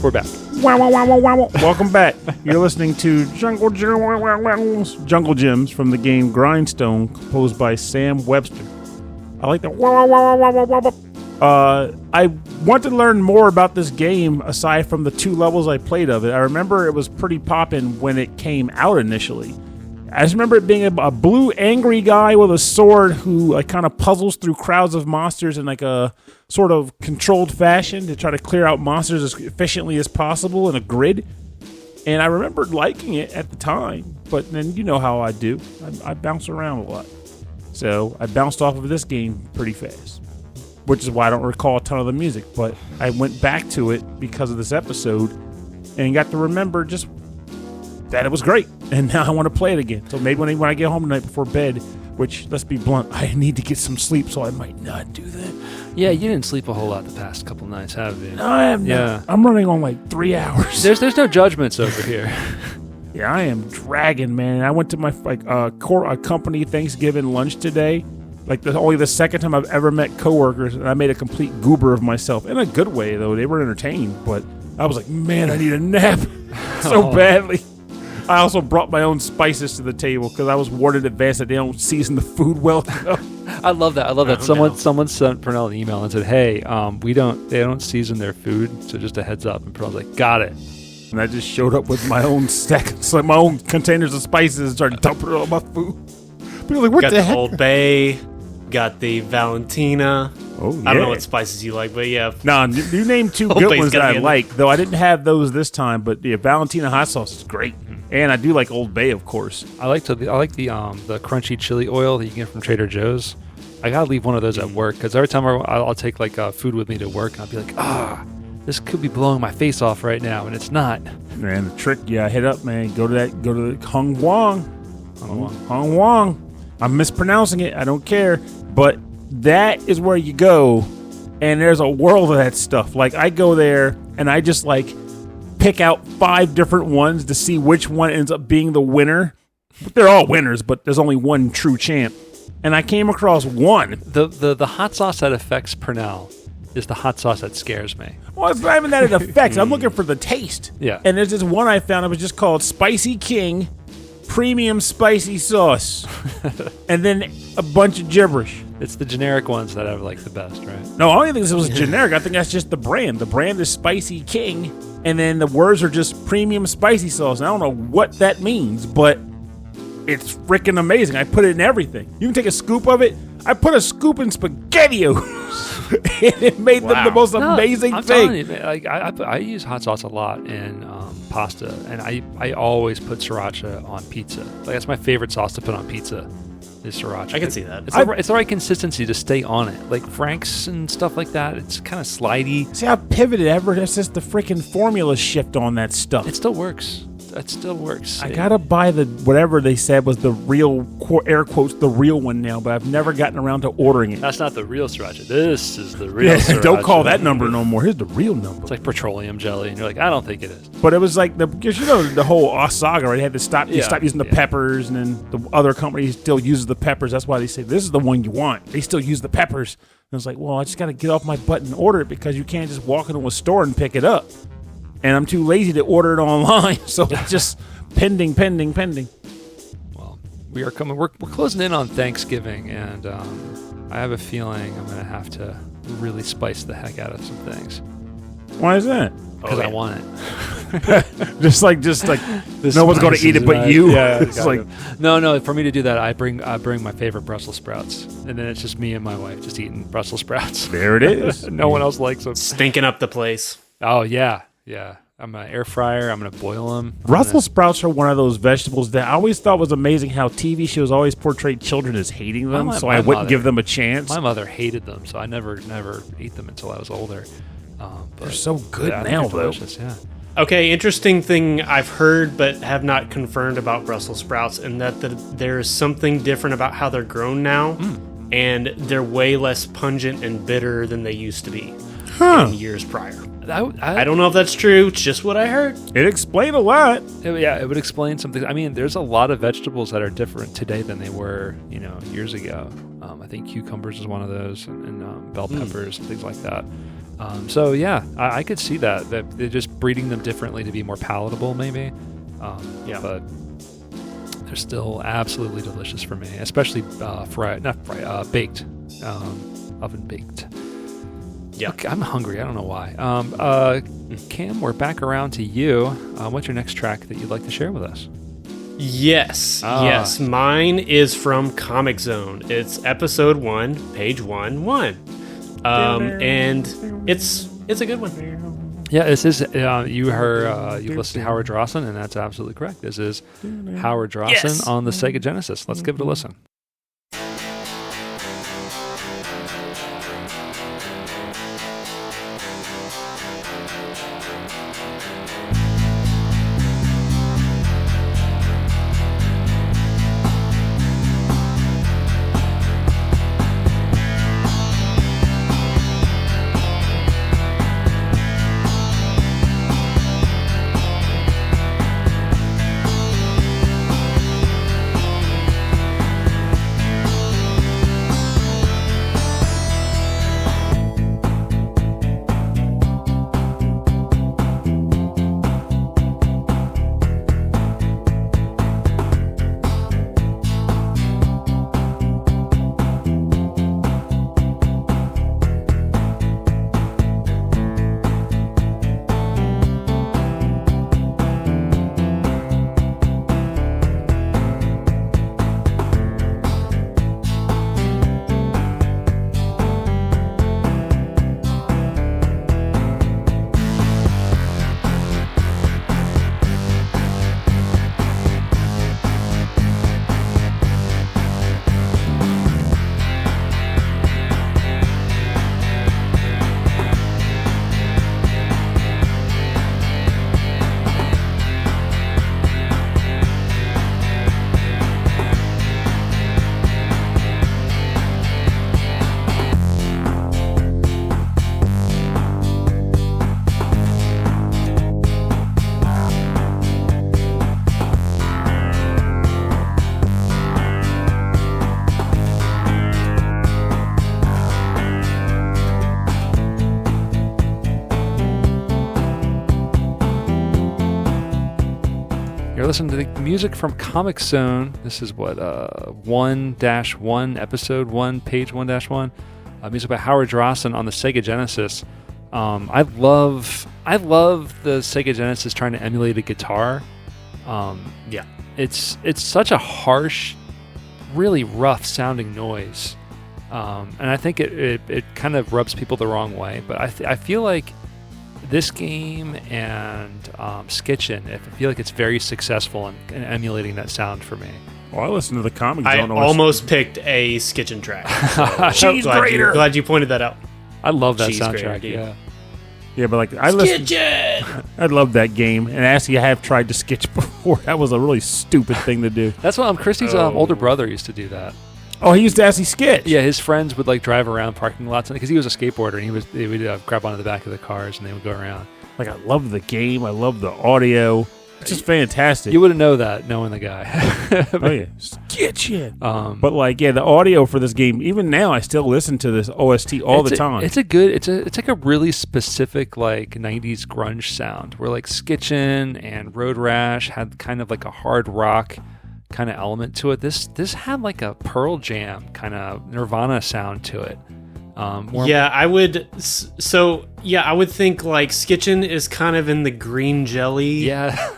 Speaker 3: We're back.
Speaker 1: Welcome back. You're listening to Jungle Gyms from the game Grindstone, composed by Sam Webster. I like that. I want to learn more about this game aside from the 2 levels I played of it. I remember it was pretty poppin' when it came out initially. I just remember it being a blue angry guy with a sword who kind of puzzles through crowds of monsters in like a sort of controlled fashion to try to clear out monsters as efficiently as possible in a grid. And I remembered liking it at the time, but then you know how I do. I bounce around a lot. So I bounced off of this game pretty fast, which is why I don't recall a ton of the music. But I went back to it because of this episode and got to remember just that it was great. And now I want to play it again. So maybe when I get home tonight before bed, which, let's be blunt, I need to get some sleep, so I might not do that.
Speaker 3: Yeah, you didn't sleep a whole lot the past couple nights, have you?
Speaker 1: No, I have not.
Speaker 3: Yeah.
Speaker 1: I'm running on like 3 hours.
Speaker 3: There's no judgments over here.
Speaker 1: Yeah, I am dragging, man. I went to my company Thanksgiving lunch today. Like only the second time I've ever met coworkers, and I made a complete goober of myself. In a good way, though. They were entertained, but I was like, man, I need a nap so badly. I also brought my own spices to the table because I was warned in advance that they don't season the food well enough.
Speaker 3: I love that. Someone sent Pernell an email and said, "Hey, they don't season their food, so just a heads up." And Pernell's like, "Got it."
Speaker 1: And I just showed up with my own my own containers of spices and started dumping it on my food. People were like, "What the heck?"
Speaker 2: Got the Old Bay, got the Valentina.
Speaker 1: Oh, yeah.
Speaker 2: I don't know what spices you like, but yeah.
Speaker 1: Nah, you named 2 good ones that I like, though I didn't have those this time. But the Valentina hot sauce is great, and I do like Old Bay, of course.
Speaker 3: I like the crunchy chili oil that you can get from Trader Joe's. I gotta leave one of those at work because every time I'll take like food with me to work, and I'll be like, this could be blowing my face off right now, and it's not.
Speaker 1: Man, the trick, hit up, man. Go to Hung Wong. I'm mispronouncing it. I don't care, but that is where you go, and there's a world of that stuff. Like, I go there, and I just, pick out 5 different ones to see which one ends up being the winner. They're all winners, but there's only one true champ. And I came across one.
Speaker 3: The hot sauce that affects Pernell is the hot sauce that scares me.
Speaker 1: Well, it's not even that it affects. I'm looking for the taste.
Speaker 3: Yeah.
Speaker 1: And there's this one I found. It was just called Spicy King Premium Spicy Sauce. And then a bunch of gibberish.
Speaker 3: It's the generic ones that are the best, right?
Speaker 1: No, I don't think this was generic. I think that's just the brand. The brand is Spicy King, and then the words are just Premium Spicy Sauce. And I don't know what that means, but it's freaking amazing. I put it in everything. You can take a scoop of it. I put a scoop in SpaghettiOs, and it made them the most amazing
Speaker 3: I'm
Speaker 1: thing.
Speaker 3: telling you, man, like I use hot sauce a lot in pasta, and I always put sriracha on pizza. Like that's my favorite sauce to put on pizza. Is sriracha.
Speaker 2: I can see that.
Speaker 3: It's the right consistency to stay on it. Like Frank's and stuff like that, it's kind of slidey.
Speaker 1: See how pivoted ever since the freaking formula shift on that stuff.
Speaker 3: It still works. It still works.
Speaker 1: I gotta buy the whatever they said was the real, air quotes, the real one now, but I've never gotten around to ordering it.
Speaker 3: That's not the real sriracha. This is the real sriracha.
Speaker 1: Don't call that number no more. Here's the real number.
Speaker 3: It's like petroleum jelly, and you're like, I don't think it is.
Speaker 1: But it was like because the whole saga, right? They had to stop. You stop using the peppers, and then the other company still uses the peppers. That's why they say this is the one you want. They still use the peppers. And I was like, well, I just got to get off my butt and order it because you can't just walk into a store and pick it up. And I'm too lazy to order it online, so it's just pending.
Speaker 3: Well, we are coming. We're closing in on Thanksgiving, and I have a feeling I'm going to have to really spice the heck out of some things.
Speaker 1: Why is that?
Speaker 3: Because I want it.
Speaker 1: just like no one's going to eat it but you.
Speaker 3: Yeah,
Speaker 1: it's like
Speaker 3: no. For me to do that, I bring my favorite Brussels sprouts, and then it's just me and my wife just eating Brussels sprouts.
Speaker 1: There it is.
Speaker 3: No one else likes them.
Speaker 2: Stinking up the place.
Speaker 3: Oh yeah. I'm gonna air fryer. I'm gonna boil them.
Speaker 1: Brussels sprouts are one of those vegetables that I always thought was amazing. How TV shows always portrayed children as hating them, so I wouldn't give them a chance.
Speaker 3: My mother hated them, so I never ate them until I was older.
Speaker 1: They're so good now, though.
Speaker 3: Delicious, yeah.
Speaker 2: Okay, interesting thing I've heard but have not confirmed about Brussels sprouts, and that there's something different about how they're grown now, and they're way less pungent and bitter than they used to be in years prior. I don't know if that's true. It's just what I heard.
Speaker 1: It explained a lot.
Speaker 3: It would explain something. I mean, there's a lot of vegetables that are different today than they were, years ago. I think cucumbers is one of those, and bell peppers and things like that. So yeah, I could see that they're just breeding them differently to be more palatable, maybe. But they're still absolutely delicious for me, especially baked, oven baked.
Speaker 2: Yeah,
Speaker 3: okay, I'm hungry. I don't know why. Cam, we're back around to you. What's your next track that you'd like to share with us?
Speaker 2: Yes. Mine is from Comic Zone. It's episode 1, page 1. And it's a good one.
Speaker 3: Yeah, this is you listened to Howard Drossen, and that's absolutely correct. This is Howard Drossen on the Sega Genesis. Let's give it a listen. You're listening to the music from Comic Zone. This is what 1-1, episode 1, page 1-1. Music by Howard Drossen on the Sega Genesis. I love the Sega Genesis trying to emulate a guitar. It's such a harsh, really rough sounding noise. And I think it kind of rubs people the wrong way. But I feel like this game and Skitchin, I feel like it's very successful in emulating that sound for me.
Speaker 1: Well, I listen to the comics.
Speaker 2: I almost picked a Skitchin track. So
Speaker 1: Cheese grater.
Speaker 2: Glad you pointed that out.
Speaker 3: I love that
Speaker 2: Cheese
Speaker 3: soundtrack.
Speaker 2: grater,
Speaker 3: Yeah.
Speaker 1: Yeah, but like I love that game, and actually I have tried to sketch before. That was a really stupid thing to do.
Speaker 3: That's what Christy's older brother used to do that.
Speaker 1: Oh, he used to actually sketch.
Speaker 3: Yeah, his friends would like drive around parking lots because he was a skateboarder, and they would grab onto the back of the cars and they would go around.
Speaker 1: Like I love the game. I love the audio. It's just fantastic.
Speaker 3: You wouldn't know that knowing the guy.
Speaker 1: Oh yeah, sketching. But like the audio for this game. Even now, I still listen to this OST all the time.
Speaker 3: It's like a really specific like '90s grunge sound, where like Skitchin and Road Rash had kind of like a hard rock kind of element to it. This had like a Pearl Jam kind of Nirvana sound to it.
Speaker 2: I would. I would think like Skitchin is kind of in the green jelly,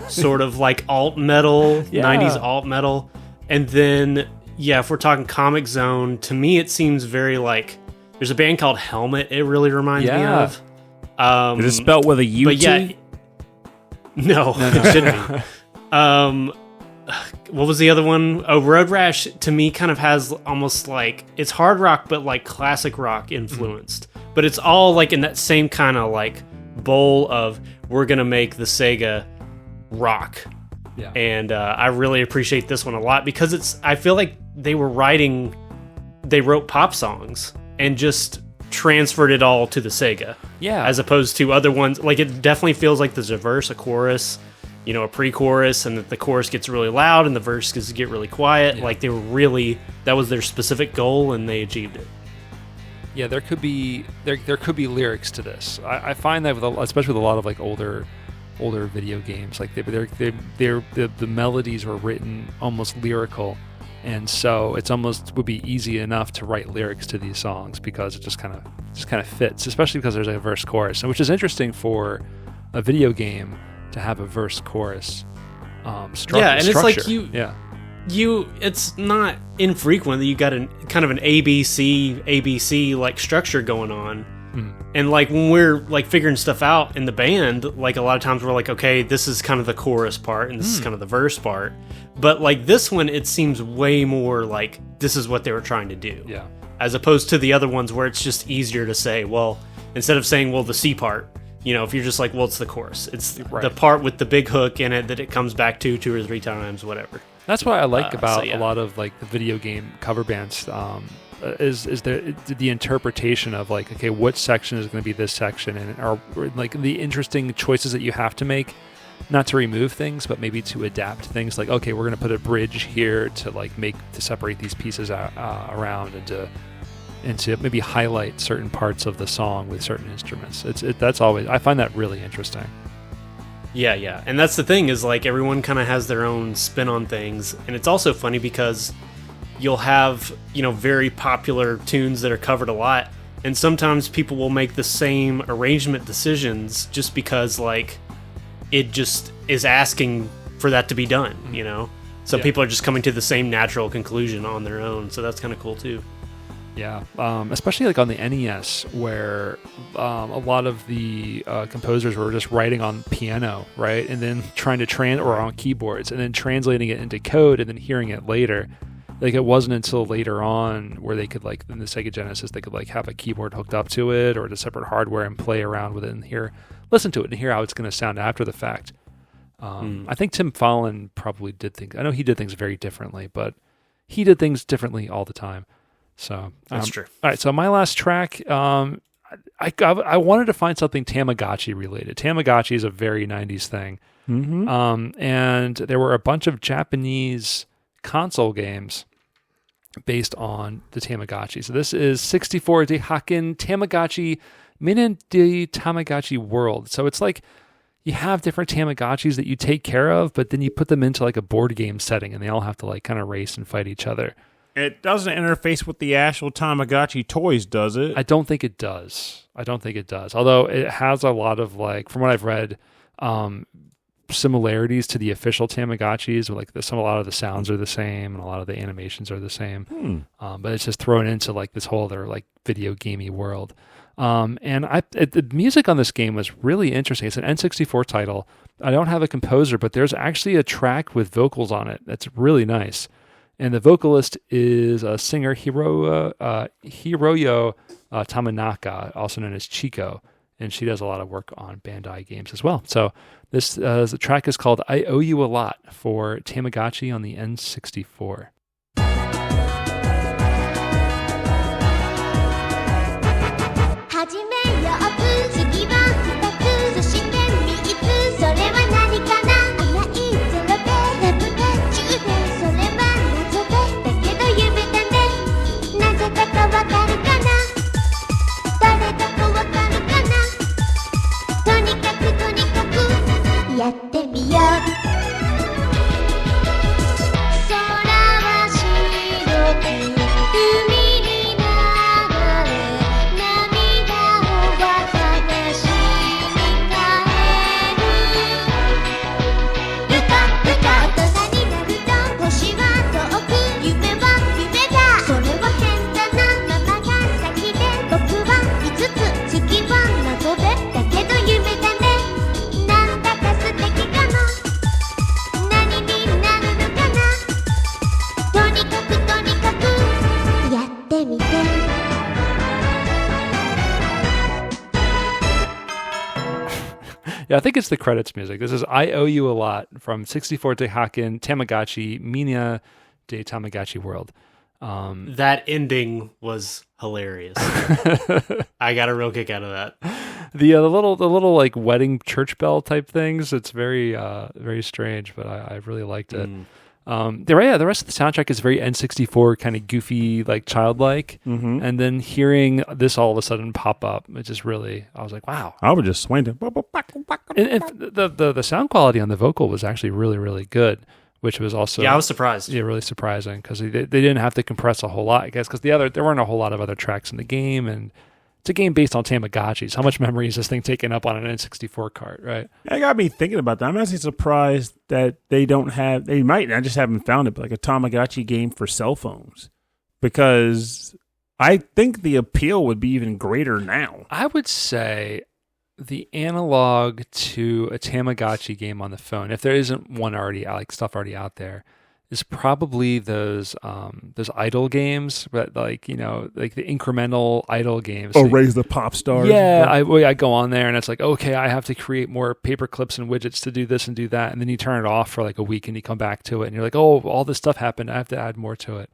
Speaker 2: sort of like alt metal, 90s alt metal, and then if we're talking Comic Zone, to me it seems very like there's a band called Helmet. It really reminds me of.
Speaker 1: Is it spelled with a U?
Speaker 2: But no, it shouldn't be. What was the other one? Oh, Road Rash to me kind of has almost like it's hard rock, but like classic rock influenced. But it's all like in that same kind of like bowl of we're gonna make the Sega rock.
Speaker 3: Yeah.
Speaker 2: And I really appreciate this one a lot because I feel like they wrote pop songs and just transferred it all to the Sega.
Speaker 3: Yeah.
Speaker 2: As opposed to other ones, like it definitely feels like there's a verse, a chorus, a pre-chorus, and that the chorus gets really loud and the verse get really quiet. Like that was their specific goal and they achieved it.
Speaker 3: Yeah, there could be lyrics to this. I find that especially with a lot of like older video games, like the melodies were written almost lyrical, and so it's almost would be easy enough to write lyrics to these songs because it just kind of fits, especially because there's a verse chorus, which is interesting for a video game to have a verse chorus structure.
Speaker 2: Yeah, and
Speaker 3: structure.
Speaker 2: It's like it's not infrequent that you got kind of an ABC like structure going on. And like when we're like figuring stuff out in the band, like a lot of times we're like, okay, this is kind of the chorus part and this is kind of the verse part. But like this one, it seems way more like this is what they were trying to do.
Speaker 3: Yeah.
Speaker 2: As opposed to the other ones where it's just easier to say, well, instead of saying, well, the C part, if you're just like, well, it's the chorus. It's the part with the big hook in it that it comes back to 2 or 3 times, whatever.
Speaker 3: That's what I like about a lot of like the video game cover bands is the interpretation of like, okay, what section is going to be this section, and or like the interesting choices that you have to make, not to remove things, but maybe to adapt things. Like, okay, we're going to put a bridge here to like to separate these pieces around and to maybe highlight certain parts of the song with certain instruments. That's always, I find that really interesting.
Speaker 2: Yeah. And that's the thing is like everyone kind of has their own spin on things. And it's also funny because you'll have, very popular tunes that are covered a lot. And sometimes people will make the same arrangement decisions just because like it just is asking for that to be done, So people are just coming to the same natural conclusion on their own. So that's kind of cool too.
Speaker 3: Yeah, especially like on the NES, where a lot of the composers were just writing on piano, right, and then trying to or on keyboards, and then translating it into code, and then hearing it later. Like it wasn't until later on where they could like in the Sega Genesis they could like have a keyboard hooked up to it or to separate hardware and play around with it and listen to it and hear how it's going to sound after the fact. I think Tim Fallon probably did things. I know he did things very differently, but he did things differently all the time. So
Speaker 2: that's true.
Speaker 3: All right, so my last track, I wanted to find something Tamagotchi related. Tamagotchi is a very 90s thing. And there were a bunch of Japanese console games based on the Tamagotchi. So this is 64 de Haken Tamagotchi Minen de Tamagotchi World. So it's like you have different Tamagotchis that you take care of, but then you put them into like a board game setting and they all have to like kind of race and fight each other.
Speaker 1: It doesn't interface with the actual Tamagotchi toys, does it?
Speaker 3: I don't think it does. Although it has a lot of like, from what I've read, similarities to the official Tamagotchis. Like a lot of the sounds are the same and a lot of the animations are the same. But it's just thrown into like this whole other like video gamey world. And the music on this game was really interesting. It's an N64 title. I don't have a composer, but there's actually a track with vocals on it that's really nice. And the vocalist is a singer Hiroyo Tamanaka, also known as Chico. And she does a lot of work on Bandai games as well. So the track is called I Owe You a Lot for Tamagotchi on the N64.
Speaker 5: 始めよう次は2つそして3つそれは何かな甘いゼロでラブで10でそれは謎でだけど夢だねなぜだかわかるかな誰だかわかるかなとにかくやってみよう空は白く海に流れ涙を私に変えるうか大人になると星は遠く夢は夢だそれは変だなママが先で僕は5つ月は謎でだけど夢だねなんだか素敵かも何になるのかなとにかくやってみて
Speaker 3: Yeah, I think it's the credits music. This is I Owe You a Lot from 64 Tehaken Tamagotchi Minya de Tamagotchi World.
Speaker 2: That ending was hilarious. I got a real kick out of that.
Speaker 3: The little like wedding church bell type things. It's very very strange, but I really liked it. The rest of the soundtrack is very N64 kind of goofy, like childlike. And then hearing this all of a sudden pop up, it just really, I was like, wow.
Speaker 1: I would just swing it.
Speaker 3: And the sound quality on the vocal was actually really, really good, which was also
Speaker 2: I was surprised.
Speaker 3: Yeah, really surprising because they didn't have to compress a whole lot, I guess, because there weren't a whole lot of other tracks in the game, and it's a game based on Tamagotchis. How much memory is this thing taking up on an N64 cart, right?
Speaker 1: That got me thinking about that. I'm actually surprised that they might, I just haven't found it, but like a Tamagotchi game for cell phones. Because I think the appeal would be even greater now.
Speaker 3: I would say the analog to a Tamagotchi game on the phone, if there isn't one already, like stuff already out there, is probably those idle games, but like the incremental idle games.
Speaker 1: Oh, Raise the Pop Stars.
Speaker 3: Yeah, I go on there and it's like, okay, I have to create more paper clips and widgets to do this and do that, and then you turn it off for like a week and you come back to it and you're like, oh, all this stuff happened. I have to add more to it.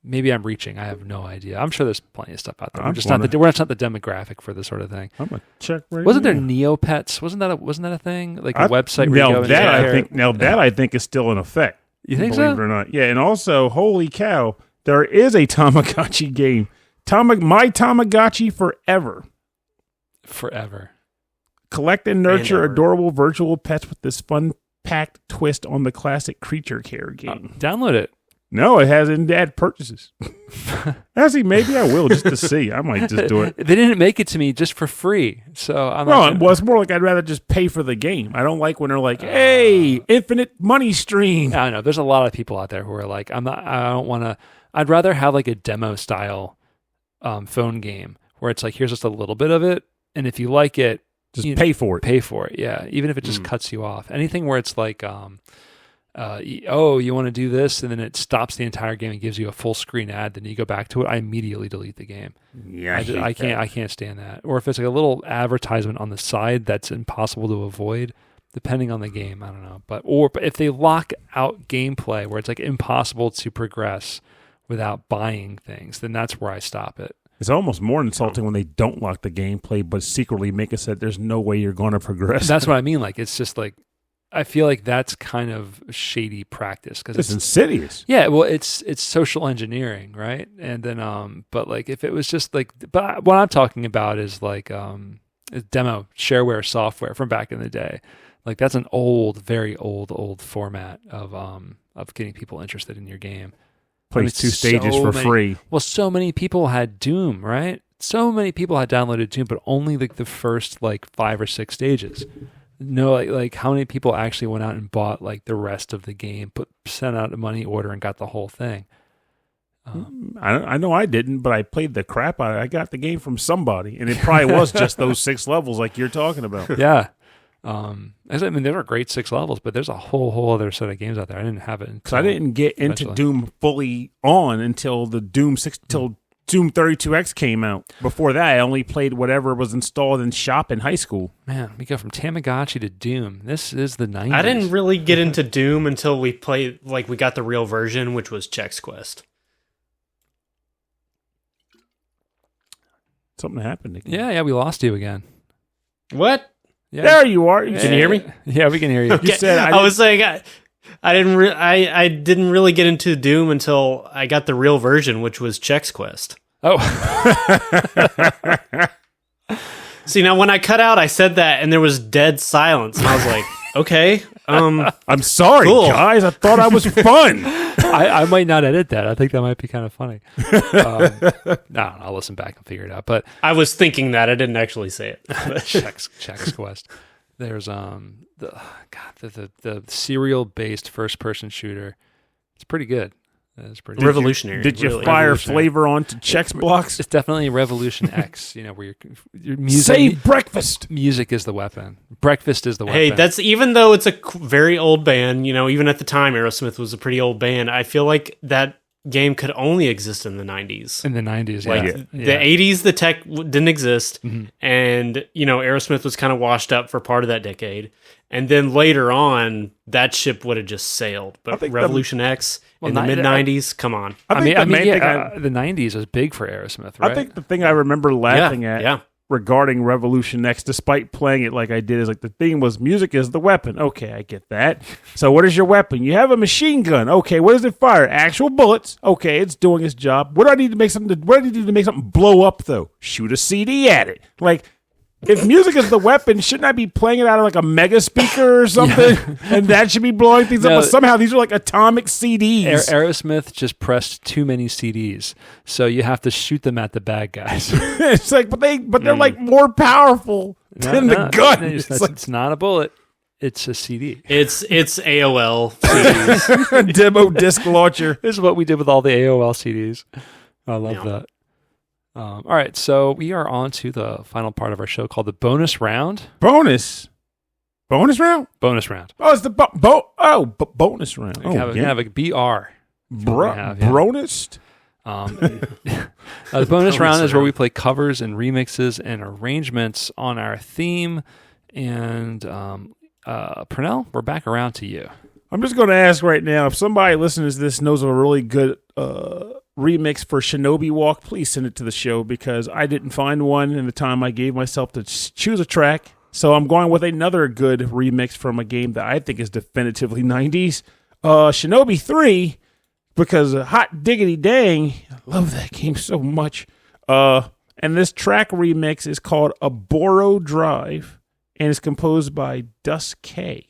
Speaker 3: Maybe I'm reaching. I have no idea. I'm sure there's plenty of stuff out there. We're just not the demographic for this sort of thing.
Speaker 1: I'm gonna check right
Speaker 3: Wasn't there
Speaker 1: now.
Speaker 3: Neopets? Wasn't that a thing? Like a website where you go
Speaker 1: that I think is still in effect.
Speaker 3: You think
Speaker 1: believe
Speaker 3: so?
Speaker 1: it or not. Yeah, and also, holy cow, there is a Tamagotchi game. My Tamagotchi Forever.
Speaker 3: Forever.
Speaker 1: Collect and nurture
Speaker 2: And ever.
Speaker 1: adorable virtual pets with this fun packed twist on the classic creature care game.
Speaker 3: Download it.
Speaker 1: No, it has in-dad purchases. Actually, maybe I will just to see. I might just do it.
Speaker 3: They didn't make it to me just for free, so I'm
Speaker 1: Well, it's more like I'd rather just pay for the game. I don't like when they're like, "Hey, infinite money stream."
Speaker 3: I don't know. There's a lot of people out there who are like, I don't want to. I'd rather have like a demo style phone game where it's like, here's just a little bit of it, and if you like it,
Speaker 1: Just pay for it.
Speaker 3: Pay for it, yeah. Even if it just cuts you off. Anything where it's like, you want to do this, and then it stops the entire game and gives you a full screen ad. Then you go back to it. I immediately delete the game.
Speaker 1: Yeah,
Speaker 3: I can't stand that. Or if it's like a little advertisement on the side that's impossible to avoid, depending on the game. I don't know, but if they lock out gameplay where it's like impossible to progress without buying things, then that's where I stop it.
Speaker 1: It's almost more insulting when they don't lock the gameplay, but secretly make it so that there's no way you're going to progress.
Speaker 3: That's what I mean. Like, it's just like, I feel like that's kind of shady practice because
Speaker 1: it's insidious.
Speaker 3: Yeah, well, it's social engineering, right? And then, but like if it was just like, but what I'm talking about is like demo shareware software from back in the day. Like that's an old, very old format of getting people interested in your game.
Speaker 1: Plays 2 stages for free.
Speaker 3: Well, so many people had Doom, right? So many people had downloaded Doom, but only like the first like 5 or 6 stages. know like how many people actually went out and bought like the rest of the game, sent out a money order and got the whole thing.
Speaker 1: I know I didn't, but I played the crap out of it. I got the game from somebody, and it probably was just those 6 levels like you're talking about.
Speaker 3: Yeah. I mean, there are great 6 levels, but there's a whole other set of games out there. I didn't have it
Speaker 1: because I didn't get into Doom fully on until the Doom 6 till Doom 32X came out. Before that, I only played whatever was installed in shop in high school.
Speaker 3: Man, we go from Tamagotchi to Doom. This is the 90s.
Speaker 2: I didn't really get into Doom until we got the real version, which was Chex Quest.
Speaker 1: Something happened again.
Speaker 3: Yeah, we lost you again.
Speaker 2: What?
Speaker 3: Yeah.
Speaker 1: There you are.
Speaker 2: Can you hear me?
Speaker 3: Yeah, we can hear you.
Speaker 2: Okay.
Speaker 1: You said
Speaker 2: I was saying I didn't really get into Doom until I got the real version, which was Chex Quest.
Speaker 3: Oh.
Speaker 2: See, now when I cut out, I said that, and there was dead silence, and I was like, okay.
Speaker 1: I'm sorry,
Speaker 2: Cool.
Speaker 1: guys. I thought I was fun.
Speaker 3: I might not edit that. I think that might be kind of funny. No, I'll listen back and figure it out. But
Speaker 2: I was thinking that. I didn't actually say it.
Speaker 3: Chex Quest. There's the serial-based first-person shooter. It's pretty good. It's pretty
Speaker 2: Revolutionary.
Speaker 1: Did you
Speaker 2: really.
Speaker 1: fire flavor onto Chex blocks?
Speaker 3: It's definitely Revolution X. Where your music.
Speaker 1: Save breakfast.
Speaker 3: Music is the weapon. Breakfast is the weapon.
Speaker 2: Hey, that's even though it's a very old band, even at the time, Aerosmith was a pretty old band. I feel like that game could only exist in the 90s.
Speaker 3: In the 90s,
Speaker 2: Like
Speaker 3: yeah.
Speaker 2: the 80s, the tech didn't exist, and Aerosmith was kind of washed up for part of that decade. And then later on, that ship would have just sailed. But Revolution X in the mid 90s, come on.
Speaker 3: The 90s was big for Aerosmith, right?
Speaker 1: I think the thing I remember laughing at regarding Revolution X, despite playing it like I did, is like the theme was music is the weapon. Okay, I get that. So what is your weapon? You have a machine gun. Okay, what does it fire? Actual bullets. Okay, it's doing its job. What do I need to make something? What do I need to do to make something blow up though? Shoot a CD at it. Like, if music is the weapon, shouldn't I be playing it out of like a mega speaker or something? And that should be blowing things up. But somehow these are like atomic CDs.
Speaker 3: Aerosmith just pressed too many CDs, so you have to shoot them at the bad guys.
Speaker 1: It's like, but they're like more powerful than the gun.
Speaker 3: It's not a bullet. It's a CD.
Speaker 2: It's AOL CDs.
Speaker 1: Demo disc launcher.
Speaker 3: This is what we did with all the AOL CDs. I love that. All right, so we are on to the final part of our show called the bonus round.
Speaker 1: Bonus round?
Speaker 3: Bonus round.
Speaker 1: Oh, it's the bonus round.
Speaker 3: We have a BR.
Speaker 1: Bonus?
Speaker 3: The bonus round is where we play covers and remixes and arrangements on our theme. And Pernell, we're back around to you.
Speaker 1: I'm just going to ask right now, if somebody listening to this knows of a really good remix for Shinobi Walk, please send it to the show, because I didn't find one in the time I gave myself to choose a track. So I'm going with another good remix from a game that I think is definitively 90s. Shinobi 3, because hot diggity dang, I love that game so much. And this track remix is called Aboro Drive, and it's composed by Dus K.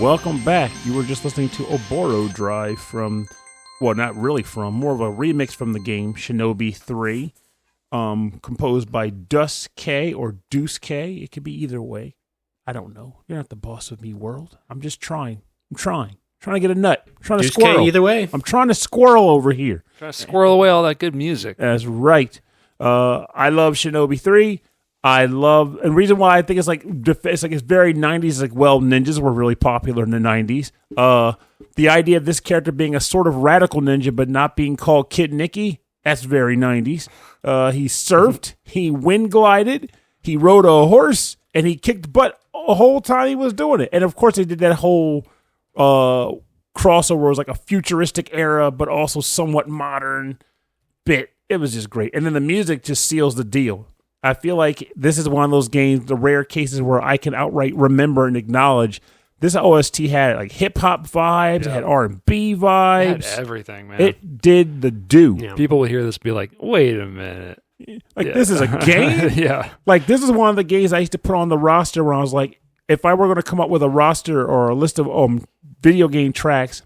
Speaker 1: welcome back. You were just listening to Oboro Drive from, well, not really from, more of a remix from the game Shinobi 3, composed by Dus K or Deuce K. It could be either way. I don't know. You're not the boss of me, world. I'm just trying. I'm trying to get a nut. I'm trying to
Speaker 2: Deuce
Speaker 1: squirrel.
Speaker 2: K either way.
Speaker 1: I'm trying to squirrel over here.
Speaker 3: Trying to squirrel away all that good music.
Speaker 1: That's right. I love Shinobi 3. And reason why I think it's very 90s. It's like, well, ninjas were really popular in the 90s. The idea of this character being a sort of radical ninja, but not being called Kid Nicky, that's very 90s. He surfed, he wind glided, he rode a horse, and he kicked butt the whole time he was doing it. And of course, they did that whole crossover. It was like a futuristic era, but also somewhat modern bit. It was just great. And then the music just seals the deal. I feel like this is one of those games, the rare cases where I can outright remember and acknowledge this OST had like hip hop vibes, it had R&B vibes,
Speaker 3: It had everything, man.
Speaker 1: It did the do.
Speaker 2: Yeah.
Speaker 3: People will hear this and be like, "Wait a minute,
Speaker 1: This is a game."
Speaker 3: Yeah,
Speaker 1: Like this is one of the games I used to put on the roster where I was like, if I were going to come up with a roster or a list of video game tracks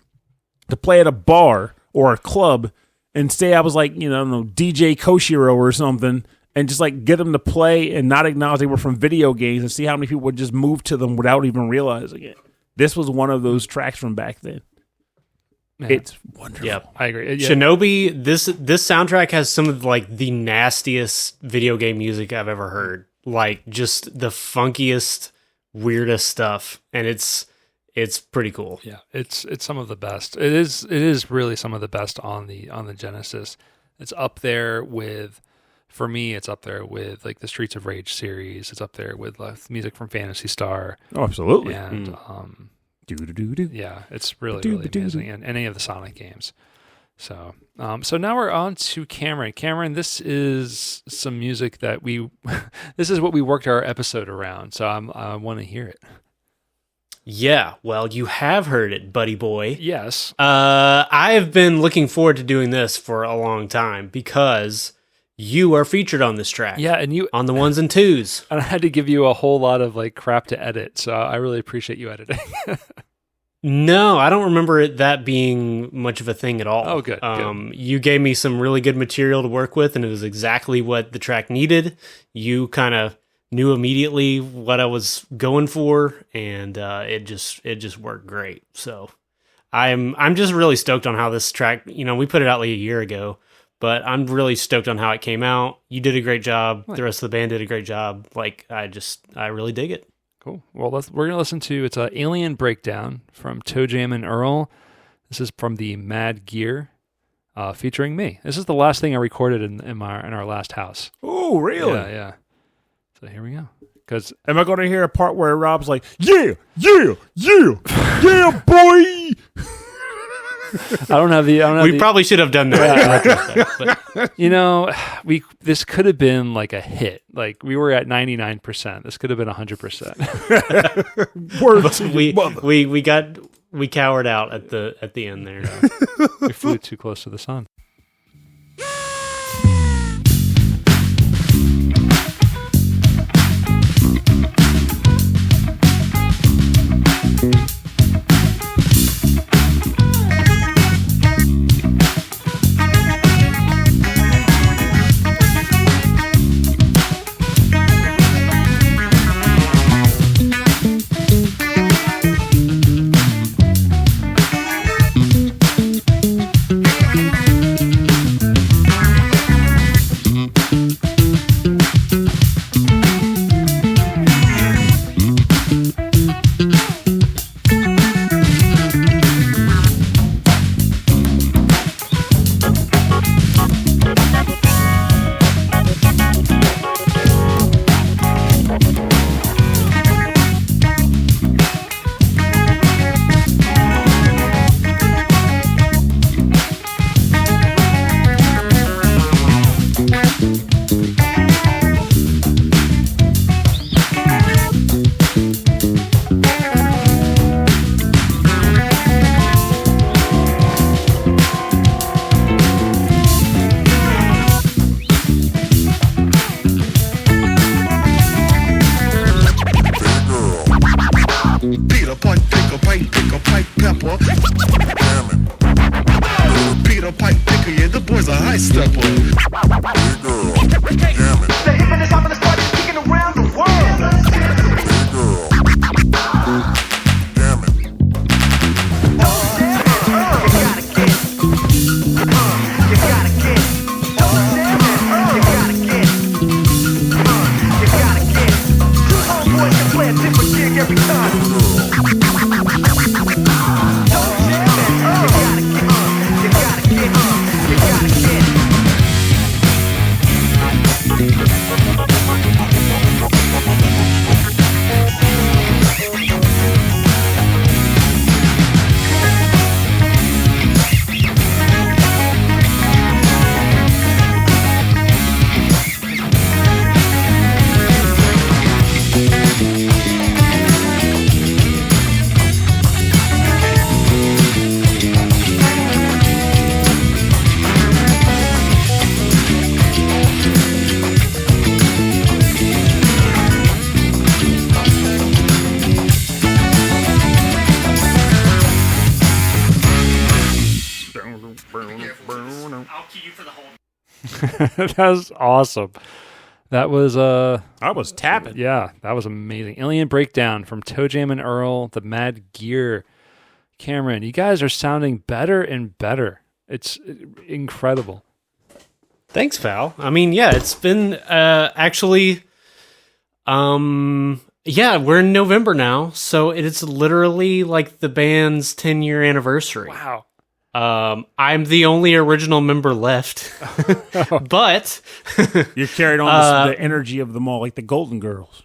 Speaker 1: to play at a bar or a club, and say I was like, DJ Koshiro or something. And just like get them to play and not acknowledge they were from video games and see how many people would just move to them without even realizing it. This was one of those tracks from back then.
Speaker 3: Man.
Speaker 1: It's wonderful.
Speaker 2: Yep.
Speaker 3: I agree. Yeah.
Speaker 2: Shinobi, this soundtrack has some of like the nastiest video game music I've ever heard. Like just the funkiest, weirdest stuff, and it's pretty cool.
Speaker 3: Yeah, it's some of the best. It is really some of the best on the Genesis. It's up there with. For me, it's up there with like the Streets of Rage series. It's up there with music from Phantasy Star.
Speaker 1: Oh, absolutely.
Speaker 3: And
Speaker 1: Do-do-do-do.
Speaker 3: yeah, it's really amazing. And any of the Sonic games. So now we're on to Cameron. Cameron, this is some music that this is what we worked our episode around. So I want to hear it.
Speaker 2: Yeah, well, you have heard it, buddy boy.
Speaker 3: Yes.
Speaker 2: I've been looking forward to doing this for a long time because you are featured on this track.
Speaker 3: Yeah, and you
Speaker 2: on the ones and twos.
Speaker 3: And I had to give you a whole lot of like crap to edit, so I really appreciate you editing.
Speaker 2: No, I don't remember that being much of a thing at all.
Speaker 3: Oh, good.
Speaker 2: You gave me some really good material to work with, and it was exactly what the track needed. You kind of knew immediately what I was going for, and it just worked great. So I'm just really stoked on how this track. We put it out like a year ago. But I'm really stoked on how it came out. You did a great job. The rest of the band did a great job. Like, I really dig it.
Speaker 3: Cool. Well, we're going to listen to, it's Alien Breakdown from Toe Jam and Earl. This is from the Mad Gear, featuring me. This is the last thing I recorded in our last house.
Speaker 1: Oh, really?
Speaker 3: Yeah. So here we go. Because
Speaker 1: am I going to hear a part where Rob's like, yeah, boy?
Speaker 3: I don't have
Speaker 2: we probably should have done that.
Speaker 3: But, this could have been like a hit. Like we were at 99%. This could have been
Speaker 1: 100%.
Speaker 2: We cowered out at the end there.
Speaker 3: We flew too close to the sun. That was awesome. That was
Speaker 1: I was tapping.
Speaker 3: yeah, that was amazing. Alien Breakdown from Toe Jam and Earl, the Mad Gear. Cameron, you guys are sounding better and better. It's incredible.
Speaker 2: Thanks, Val. I mean, yeah, it's been actually, yeah, we're in November now, so it is literally like the band's 10-year anniversary.
Speaker 3: Wow.
Speaker 2: I'm the only original member left, but
Speaker 1: You carried on the energy of them all, like the Golden Girls.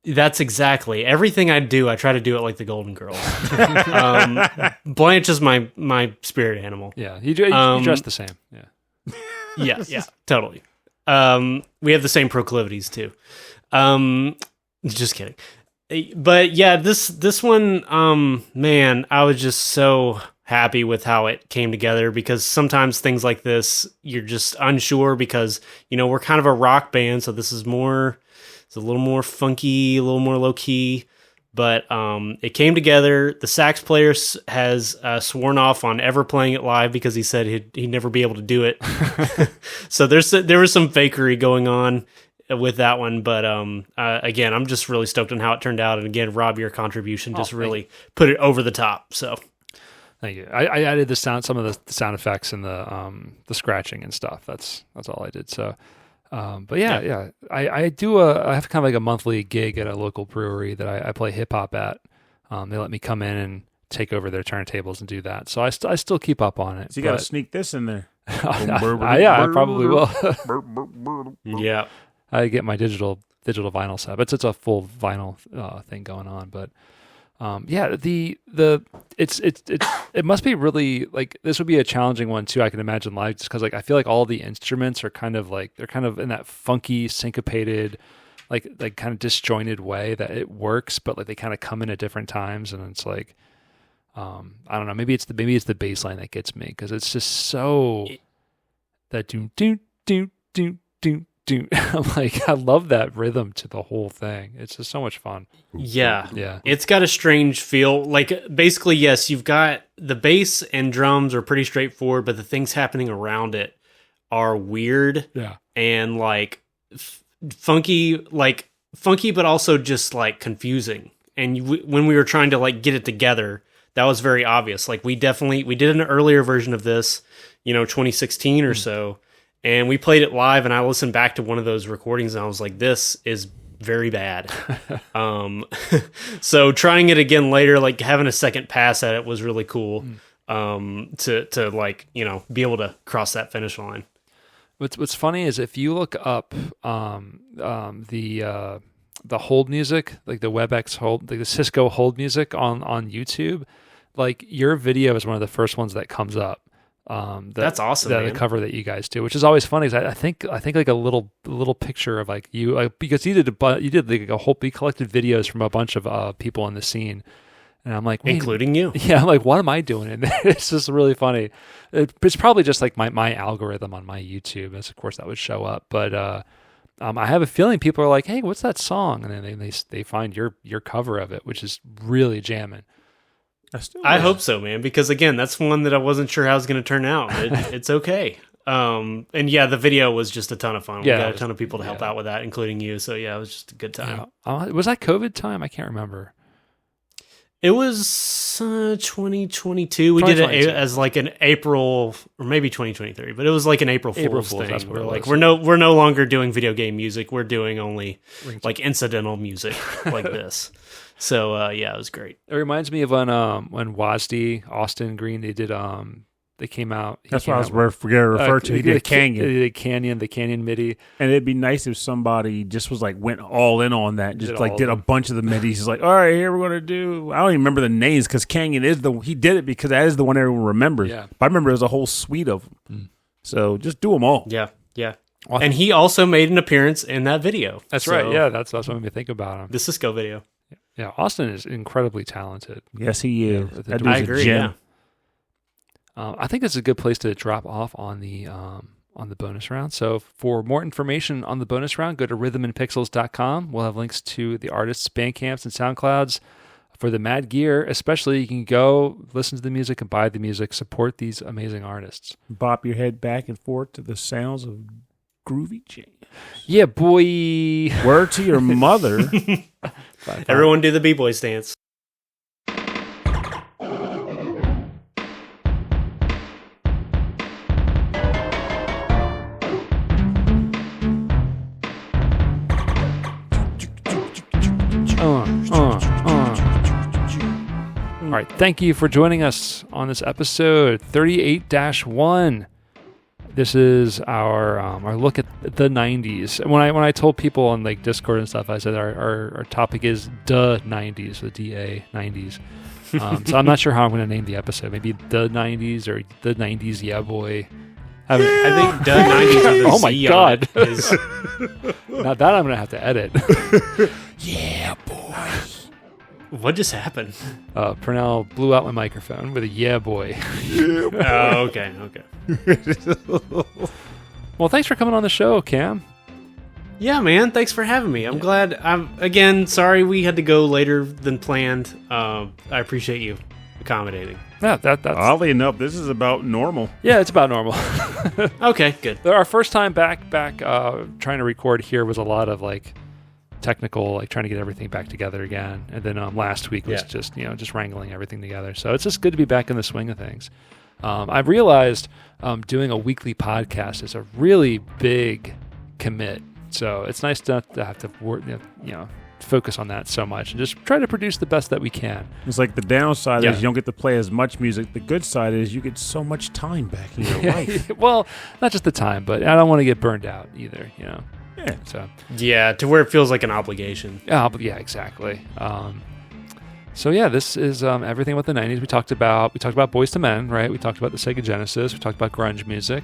Speaker 2: that's exactly everything I do. I try to do it like the Golden Girls. Blanche is my spirit animal.
Speaker 3: Yeah, you dress the same. Yeah.
Speaker 2: Yeah, totally. We have the same proclivities too. Just kidding. But yeah, this one, man, I was just so happy with how it came together, because sometimes things like this, you're just unsure because, we're kind of a rock band. So this is it's a little more funky, a little more low key, but it came together. The sax player has sworn off on ever playing it live because he said he'd never be able to do it. So there was some fakery going on with that one, but again, I'm just really stoked on how it turned out. And again, Rob, your contribution just really put it over the top. So
Speaker 3: Thank you. I added some of the sound effects and the scratching and stuff. That's all I did. So, but yeah. I have kind of like a monthly gig at a local brewery that I play hip hop at. They let me come in and take over their turntables and do that. So I still keep up on it.
Speaker 1: So you got to sneak this in there.
Speaker 3: Yeah, I probably will.
Speaker 2: yeah.
Speaker 3: I get my digital vinyl set. It's a full vinyl thing going on, but yeah, it must be really, like, this would be a challenging one too. I can imagine live, just because like I feel like all the instruments are kind of in that funky, syncopated, like kind of disjointed way that it works, but like they kind of come in at different times, and it's like I don't know. Maybe it's the bass line that gets me, because it's just so that do do do do do. Dude, I'm like, I love that rhythm to the whole thing. It's just so much fun.
Speaker 2: Yeah. It's got a strange feel. Like, basically, yes, you've got the bass and drums are pretty straightforward, but the things happening around it are weird.
Speaker 3: Yeah.
Speaker 2: And like funky, but also just like confusing. And when we were trying to like get it together, that was very obvious. Like, we did an earlier version of this, 2016 or so. And we played it live, and I listened back to one of those recordings, and I was like, this is very bad. So trying it again later, like having a second pass at it was really cool to like, be able to cross that finish line.
Speaker 3: What's funny is if you look up the hold music, like the WebEx hold, like the Cisco hold music on YouTube, like your video is one of the first ones that comes up.
Speaker 2: That's awesome.
Speaker 3: The cover that you guys do, which is always funny, because I think like a little picture of like you, like, because you did like a whole, you collected videos from a bunch of people in the scene, and I'm like,
Speaker 2: including you.
Speaker 3: Yeah, I'm like, what am I doing in there? It's just really funny. It's probably just like my algorithm on my YouTube, and of course that would show up. But I have a feeling people are like, hey, what's that song? And then they find your cover of it, which is really jamming.
Speaker 2: I hope so, man, because again, that's one that I wasn't sure how it was going to turn out. It's okay. And yeah, the video was just a ton of fun. We got a ton of people to help out with that, including you. So yeah, it was just a good time.
Speaker 3: Yeah. Was that COVID time? I can't remember.
Speaker 2: It was 2022. We did it as like an April, or maybe 2023, but it was like an April Fool's thing.
Speaker 3: That's what
Speaker 2: we're no longer doing video game music. We're doing only like incidental music like this. So yeah, it was great.
Speaker 3: It reminds me of when WASD, Austin Green, they did they came out.
Speaker 1: That's what I was going to refer to. He did a Canyon.
Speaker 3: The Canyon MIDI.
Speaker 1: And it'd be nice if somebody just was like went all in on that, just like did a bunch of the MIDIs. He's like, all right, here we're going to do. I don't even remember the names, because Canyon he did it because that is the one everyone remembers.
Speaker 3: Yeah.
Speaker 1: But I remember there was a whole suite of them. So just do them all.
Speaker 2: Yeah. Awesome. And he also made an appearance in that video.
Speaker 3: That's right. Yeah, that's what made me think about him.
Speaker 2: The Cisco video.
Speaker 3: Yeah, Austin is incredibly talented.
Speaker 1: Yes, he is.
Speaker 2: I agree. Yeah.
Speaker 3: I think that's a good place to drop off on the bonus round. So for more information on the bonus round, go to rhythmandpixels.com. We'll have links to the artists' Bandcamps and SoundClouds for the Mad Gear, especially, you can go listen to the music and buy the music, support these amazing artists.
Speaker 1: Bop your head back and forth to the sounds of groovy jazz.
Speaker 3: Yeah, boy.
Speaker 1: Word to your mother.
Speaker 2: Everyone do the B-boy stance.
Speaker 3: All right, thank you for joining us on this episode 38-1. This is our look at the 90s. When I told people on like Discord and stuff, I said our topic is the 90s, the DA 90s. So I'm not sure how I'm going to name the episode. Maybe the 90s or the 90s, yeah boy.
Speaker 2: I think the 90s with a
Speaker 3: Oh my
Speaker 2: Z
Speaker 3: God.
Speaker 2: on it is
Speaker 3: Now that I'm going to have to edit.
Speaker 1: Yeah, boy.
Speaker 2: what just happened?
Speaker 3: Pernell blew out my microphone with a yeah boy.
Speaker 2: Oh, okay.
Speaker 3: Well, thanks for coming on the show, Cam.
Speaker 2: Yeah, man. Thanks for having me. I'm glad. Again, sorry we had to go later than planned. I appreciate you accommodating.
Speaker 3: Yeah, that's
Speaker 1: Oddly enough, this is about normal.
Speaker 3: yeah, it's about normal.
Speaker 2: Okay, good.
Speaker 3: Our first time back trying to record here was a lot of like technical, like trying to get everything back together again. And then last week was just wrangling everything together. So it's just good to be back in the swing of things. I've realized doing a weekly podcast is a really big commit. So it's nice not to have to work, focus on that so much and just try to produce the best that we can.
Speaker 1: It's like the downside
Speaker 2: Yeah.
Speaker 1: is you don't get to play as much music. The good side is you get so much time back in your life.
Speaker 3: Well, not just the time, but I don't want to get burned out either,
Speaker 1: Yeah.
Speaker 3: So
Speaker 2: Yeah, to where it feels like an obligation.
Speaker 3: yeah, exactly. So yeah, this is everything about the 90s. We talked about Boyz II Men, right? We talked about the Sega Genesis. We talked about grunge music.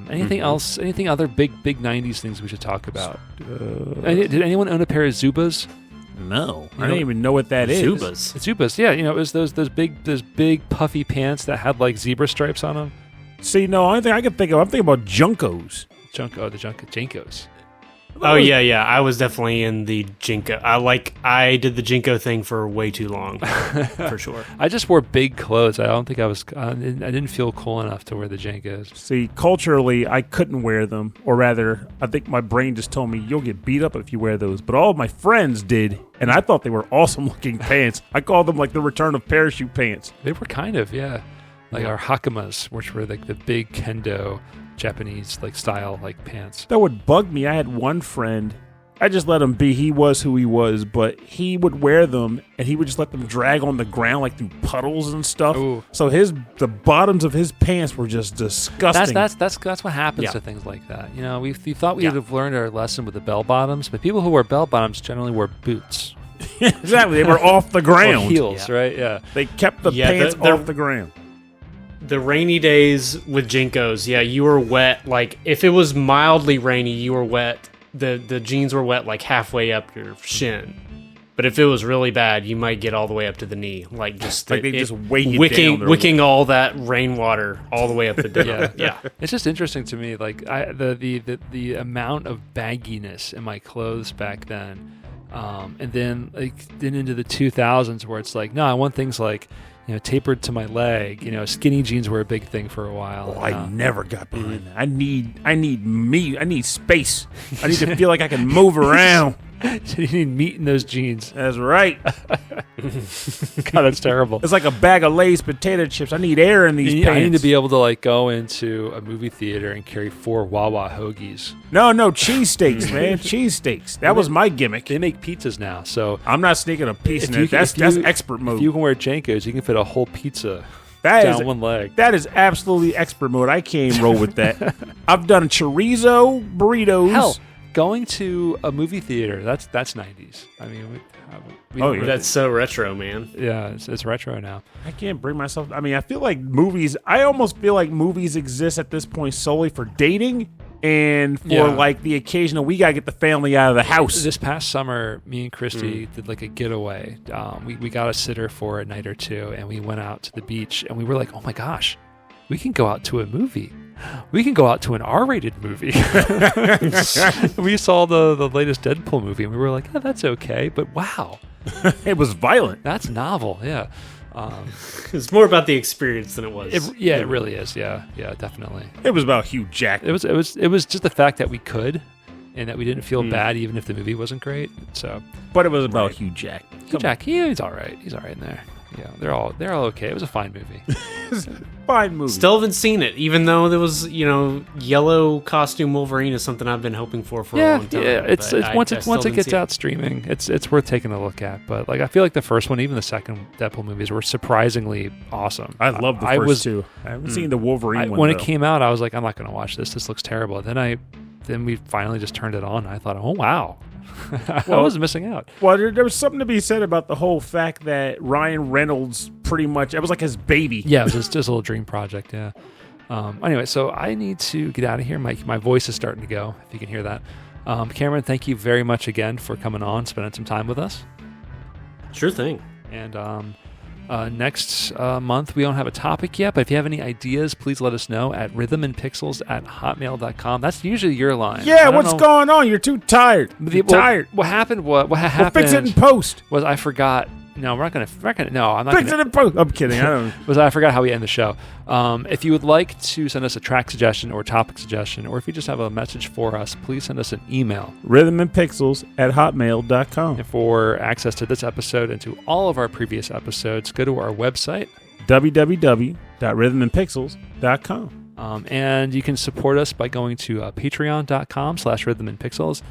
Speaker 3: Anything else? Anything other big 90s things we should talk about? Did anyone own a pair of Zubas?
Speaker 1: No. I don't even know what that is.
Speaker 2: Zubas.
Speaker 3: Zubas, yeah. It was those big puffy pants that had like zebra stripes on them.
Speaker 1: See, no, only thing I can think of, I'm thinking about Junkos.
Speaker 3: Jankos.
Speaker 2: Oh yeah. I was definitely in the Jinko. I did the Jinko thing for way too long, for sure.
Speaker 3: I just wore big clothes. I don't think I didn't feel cool enough to wear the Jankos.
Speaker 1: See, culturally, I couldn't wear them. Or rather, I think my brain just told me, you'll get beat up if you wear those. But all of my friends did, and I thought they were awesome-looking pants. I called them like the return of parachute pants.
Speaker 3: They were kind of, yeah. Like our hakamas, which were like the big kendo Japanese like style like pants.
Speaker 1: That would bug me. I had one friend, I just let him be. He was who he was, but he would wear them and he would just let them drag on the ground like through puddles and stuff.
Speaker 3: Ooh.
Speaker 1: So the bottoms of his pants were just disgusting.
Speaker 3: That's what happens to things like that. We thought we would have learned our lesson with the bell bottoms, but people who wear bell bottoms generally wear boots.
Speaker 1: Exactly. They were off the ground.
Speaker 3: Or heels, right? Yeah.
Speaker 1: They kept the pants off the ground.
Speaker 2: The rainy days with Jinkos, you were wet. Like, if it was mildly rainy, you were wet. The jeans were wet like halfway up your shin. But if it was really bad, you might get all the way up to the knee. Like, just
Speaker 1: just weigh you down.
Speaker 2: Wicking all that rainwater all the way up the down. Yeah.
Speaker 3: It's just interesting to me, like the amount of bagginess in my clothes back then, and then into the 2000s where it's like, no, I want things like, tapered to my leg. Skinny jeans were a big thing for a while.
Speaker 1: I never got behind that. I need meat. I need space. I need to feel like I can move around.
Speaker 3: You need meat in those jeans.
Speaker 1: That's right.
Speaker 3: God, that's terrible.
Speaker 1: It's like a bag of Lay's potato chips. I need air in these pants.
Speaker 3: I need to be able to go into a movie theater and carry 4 Wawa hoagies.
Speaker 1: No, cheesesteaks, man. Cheesesteaks. That was my gimmick.
Speaker 3: They make pizzas now, so
Speaker 1: I'm not sneaking a piece in it. That's expert mode.
Speaker 3: If you can wear Jankos, you can fit a whole pizza
Speaker 1: That
Speaker 3: down
Speaker 1: is
Speaker 3: one leg.
Speaker 1: That is absolutely expert mode. I can't roll with that. I've done chorizo burritos.
Speaker 3: Hell, going to a movie theater, that's 90s. I mean,
Speaker 2: That's so retro, man.
Speaker 3: Yeah, it's retro now.
Speaker 1: I can't bring myself. I mean, I feel like movies. I almost feel like movies exist at this point solely for dating and for like the occasional. We gotta get the family out of the house.
Speaker 3: This past summer, me and Christy did like a getaway. We got a sitter for a night or two, and we went out to the beach, and we were like, "Oh my gosh, we can go out to a movie." we can go out to an R-rated movie. We saw the latest Deadpool movie, and we were like, oh, that's okay, but wow.
Speaker 1: It was violent.
Speaker 3: That's novel, yeah.
Speaker 2: It's more about the experience than it was.
Speaker 3: It really is, yeah, definitely.
Speaker 1: It was about Hugh Jackman.
Speaker 3: It was just the fact that we could, and that we didn't feel bad even if the movie wasn't great. So,
Speaker 1: but it was about Hugh Jackman.
Speaker 3: Hugh Jack, he's all right. He's all right in there. Yeah, they're all okay. It was a fine movie.
Speaker 1: Fine movie.
Speaker 2: Still haven't seen it, even though there was, yellow costume Wolverine is something I've been hoping for a long time.
Speaker 3: Yeah, it's once it gets out streaming, it's worth taking a look at. But I feel like the first one, even the second Deadpool movies, were surprisingly awesome.
Speaker 1: I love the first two. I haven't seen the Wolverine one.
Speaker 3: When it came out, I was like, I'm not going to watch this. This looks terrible. Then we finally just turned it on. And I thought, oh wow. I was missing out.
Speaker 1: Well, there was something to be said about the whole fact that Ryan Reynolds pretty much, it was like his baby.
Speaker 3: Yeah, it was just a little dream project, yeah. Anyway, so I need to get out of here. My voice is starting to go, if you can hear that. Cameron, thank you very much again for coming on, spending some time with us.
Speaker 2: Sure thing.
Speaker 3: And next month, we don't have a topic yet, but if you have any ideas, please let us know at rhythmandpixels@hotmail.com. That's usually your line.
Speaker 1: Yeah, what's going on? You're too tired. Tired.
Speaker 3: What happened? What happened?
Speaker 1: We'll fix it in post.
Speaker 3: Was I forgot? No, we're not gonna. No, I'm not.
Speaker 1: Fix it in post. I'm kidding. I don't.
Speaker 3: I forgot how we end the show. If you would like to send us a track suggestion or topic suggestion, or if you just have a message for us, please send us an email.
Speaker 1: rhythmandpixels@hotmail.com.
Speaker 3: And for access to this episode and to all of our previous episodes, go to our website,
Speaker 1: www.rhythmandpixels.com.
Speaker 3: And you can support us by going to patreon.com/rhythmandpixels.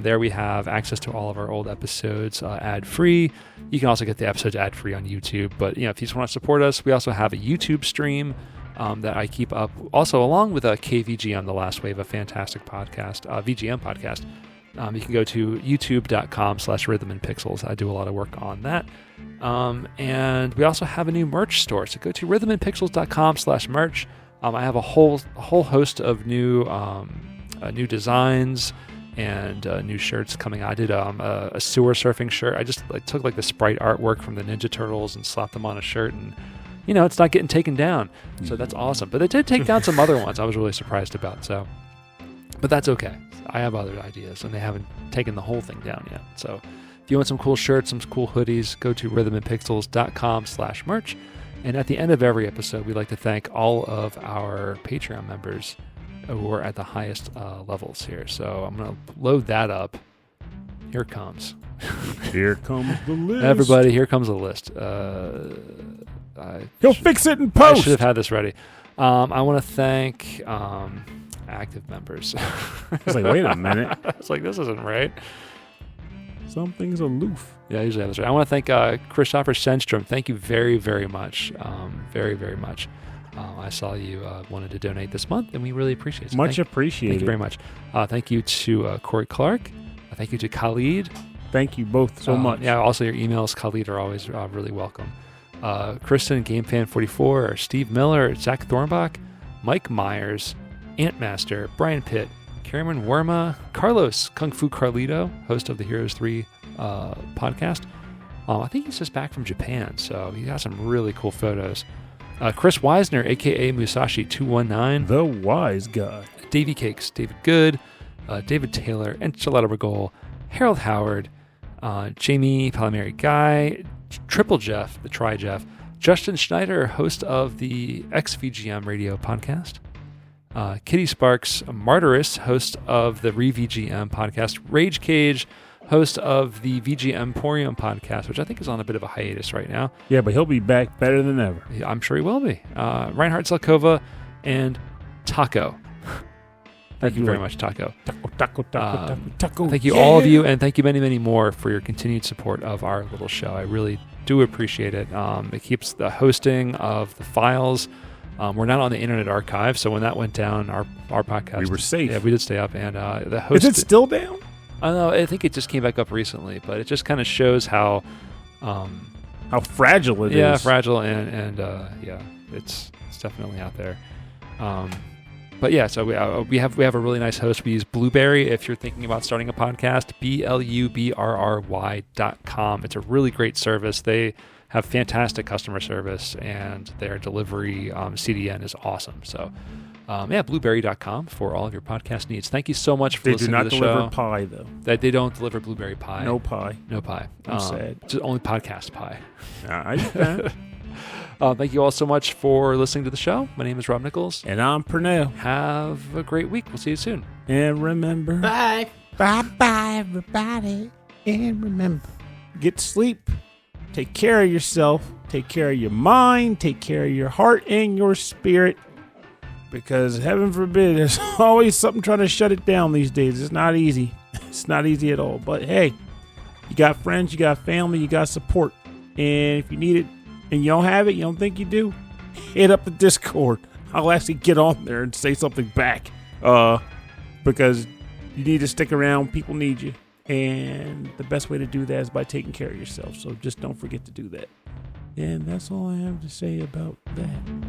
Speaker 3: There we have access to all of our old episodes ad-free. You can also get the episodes ad-free on YouTube. But if you just want to support us, we also have a YouTube stream that I keep up, also along with KVGM, The Last Wave, a fantastic podcast, VGM podcast. You can go to youtube.com/rhythmandpixels. I do a lot of work on that. And we also have a new merch store. So go to rhythmandpixels.com/merch. I have a whole host of new designs and new shirts coming out. I did a sewer surfing shirt. I just took the sprite artwork from the Ninja Turtles and slapped them on a shirt, and it's not getting taken down, so that's awesome. But they did take down some other ones I was really surprised about. So, but that's okay. I have other ideas, and they haven't taken the whole thing down yet. So if you want some cool shirts, some cool hoodies, go to rhythmandpixels.com/merch. And at the end of every episode, we like to thank all of our Patreon members who are at the highest levels here. So I'm going to load that up. Here it comes.
Speaker 1: Here comes the list.
Speaker 3: Everybody, here comes the list.
Speaker 1: He'll fix it in post.
Speaker 3: I should have had this ready. I want to thank active members.
Speaker 1: I was like, wait a minute.
Speaker 3: I was like, this isn't right.
Speaker 1: Something's aloof.
Speaker 3: Yeah, I usually have this right. I want to thank Christopher Senstrom. Thank you very, very much. Very, very much. I saw you wanted to donate this month, and we really appreciate it.
Speaker 1: Much appreciated.
Speaker 3: Thank you very much. Thank you to Corey Clark. Thank you to Khalid.
Speaker 1: Thank you both so much.
Speaker 3: Yeah, also your emails, Khalid, are always really welcome. Kristen, GameFan44, Steve Miller, Zach Thornbach, Mike Myers, Antmaster, Brian Pitt, Cameron Werma, Carlos Kung Fu Carlito, host of the Heroes 3 podcast. I think he's just back from Japan, so he got some really cool photos. Chris Weisner, a.k.a. Musashi219.
Speaker 1: The Wise Guy.
Speaker 3: Davey Cakes, David Good, David Taylor, Enchilada Regol, Harold Howard, Jamie Palmieri Guy, Triple Jeff, the Tri Jeff, Justin Schneider, host of the XVGM radio podcast, Kitty Sparks, Martyrus, host of the Re-VGM podcast, Rage Cage, host of the VG Emporium podcast, which I think is on a bit of a hiatus right now.
Speaker 1: Yeah, but he'll be back better than ever.
Speaker 3: I'm sure he will be. Reinhard Zelkova and Taco. Thank you very much, Taco.
Speaker 1: Taco.
Speaker 3: Thank you, all of you, and thank you many, many more for your continued support of our little show. I really do appreciate it. It keeps the hosting of the files. We're not on the Internet Archive, so when that went down, our podcast...
Speaker 1: We were safe.
Speaker 3: Yeah, we did stay up, and the host...
Speaker 1: Is it still down?
Speaker 3: I don't know. I think it just came back up recently, but it just kind of shows how
Speaker 1: fragile it is.
Speaker 3: Yeah, fragile, and yeah, it's definitely out there. But yeah, so we have a really nice host. We use Blueberry if you're thinking about starting a podcast. BLUBRRY.com. It's a really great service. They have fantastic customer service, and their delivery CDN is awesome. So blueberry.com for all of your podcast needs. Thank you so much for
Speaker 1: They do
Speaker 3: listening
Speaker 1: not
Speaker 3: to the
Speaker 1: deliver
Speaker 3: show.
Speaker 1: pie, though.
Speaker 3: That they don't deliver blueberry pie.
Speaker 1: No pie.
Speaker 3: No pie.
Speaker 1: I'm sad.
Speaker 3: Just only podcast pie.
Speaker 1: Thank
Speaker 3: Thank you all so much for listening to the show. My name is Rob Nichols.
Speaker 1: And I'm Pernell.
Speaker 3: Have a great week. We'll see you soon.
Speaker 1: And remember,
Speaker 2: Bye.
Speaker 1: bye, everybody. And remember, get sleep. Take care of yourself. Take care of your mind. Take care of your heart and your spirit. Because heaven forbid, there's always something trying to shut it down these days. It's not easy. It's not easy at all. But hey, you got friends, you got family, you got support. And if you need it and you don't have it, you don't think you do, hit up the Discord. I'll actually get on there and say something back. Because you need to stick around. People need you. And the best way to do that is by taking care of yourself. So just don't forget to do that. And that's all I have to say about that.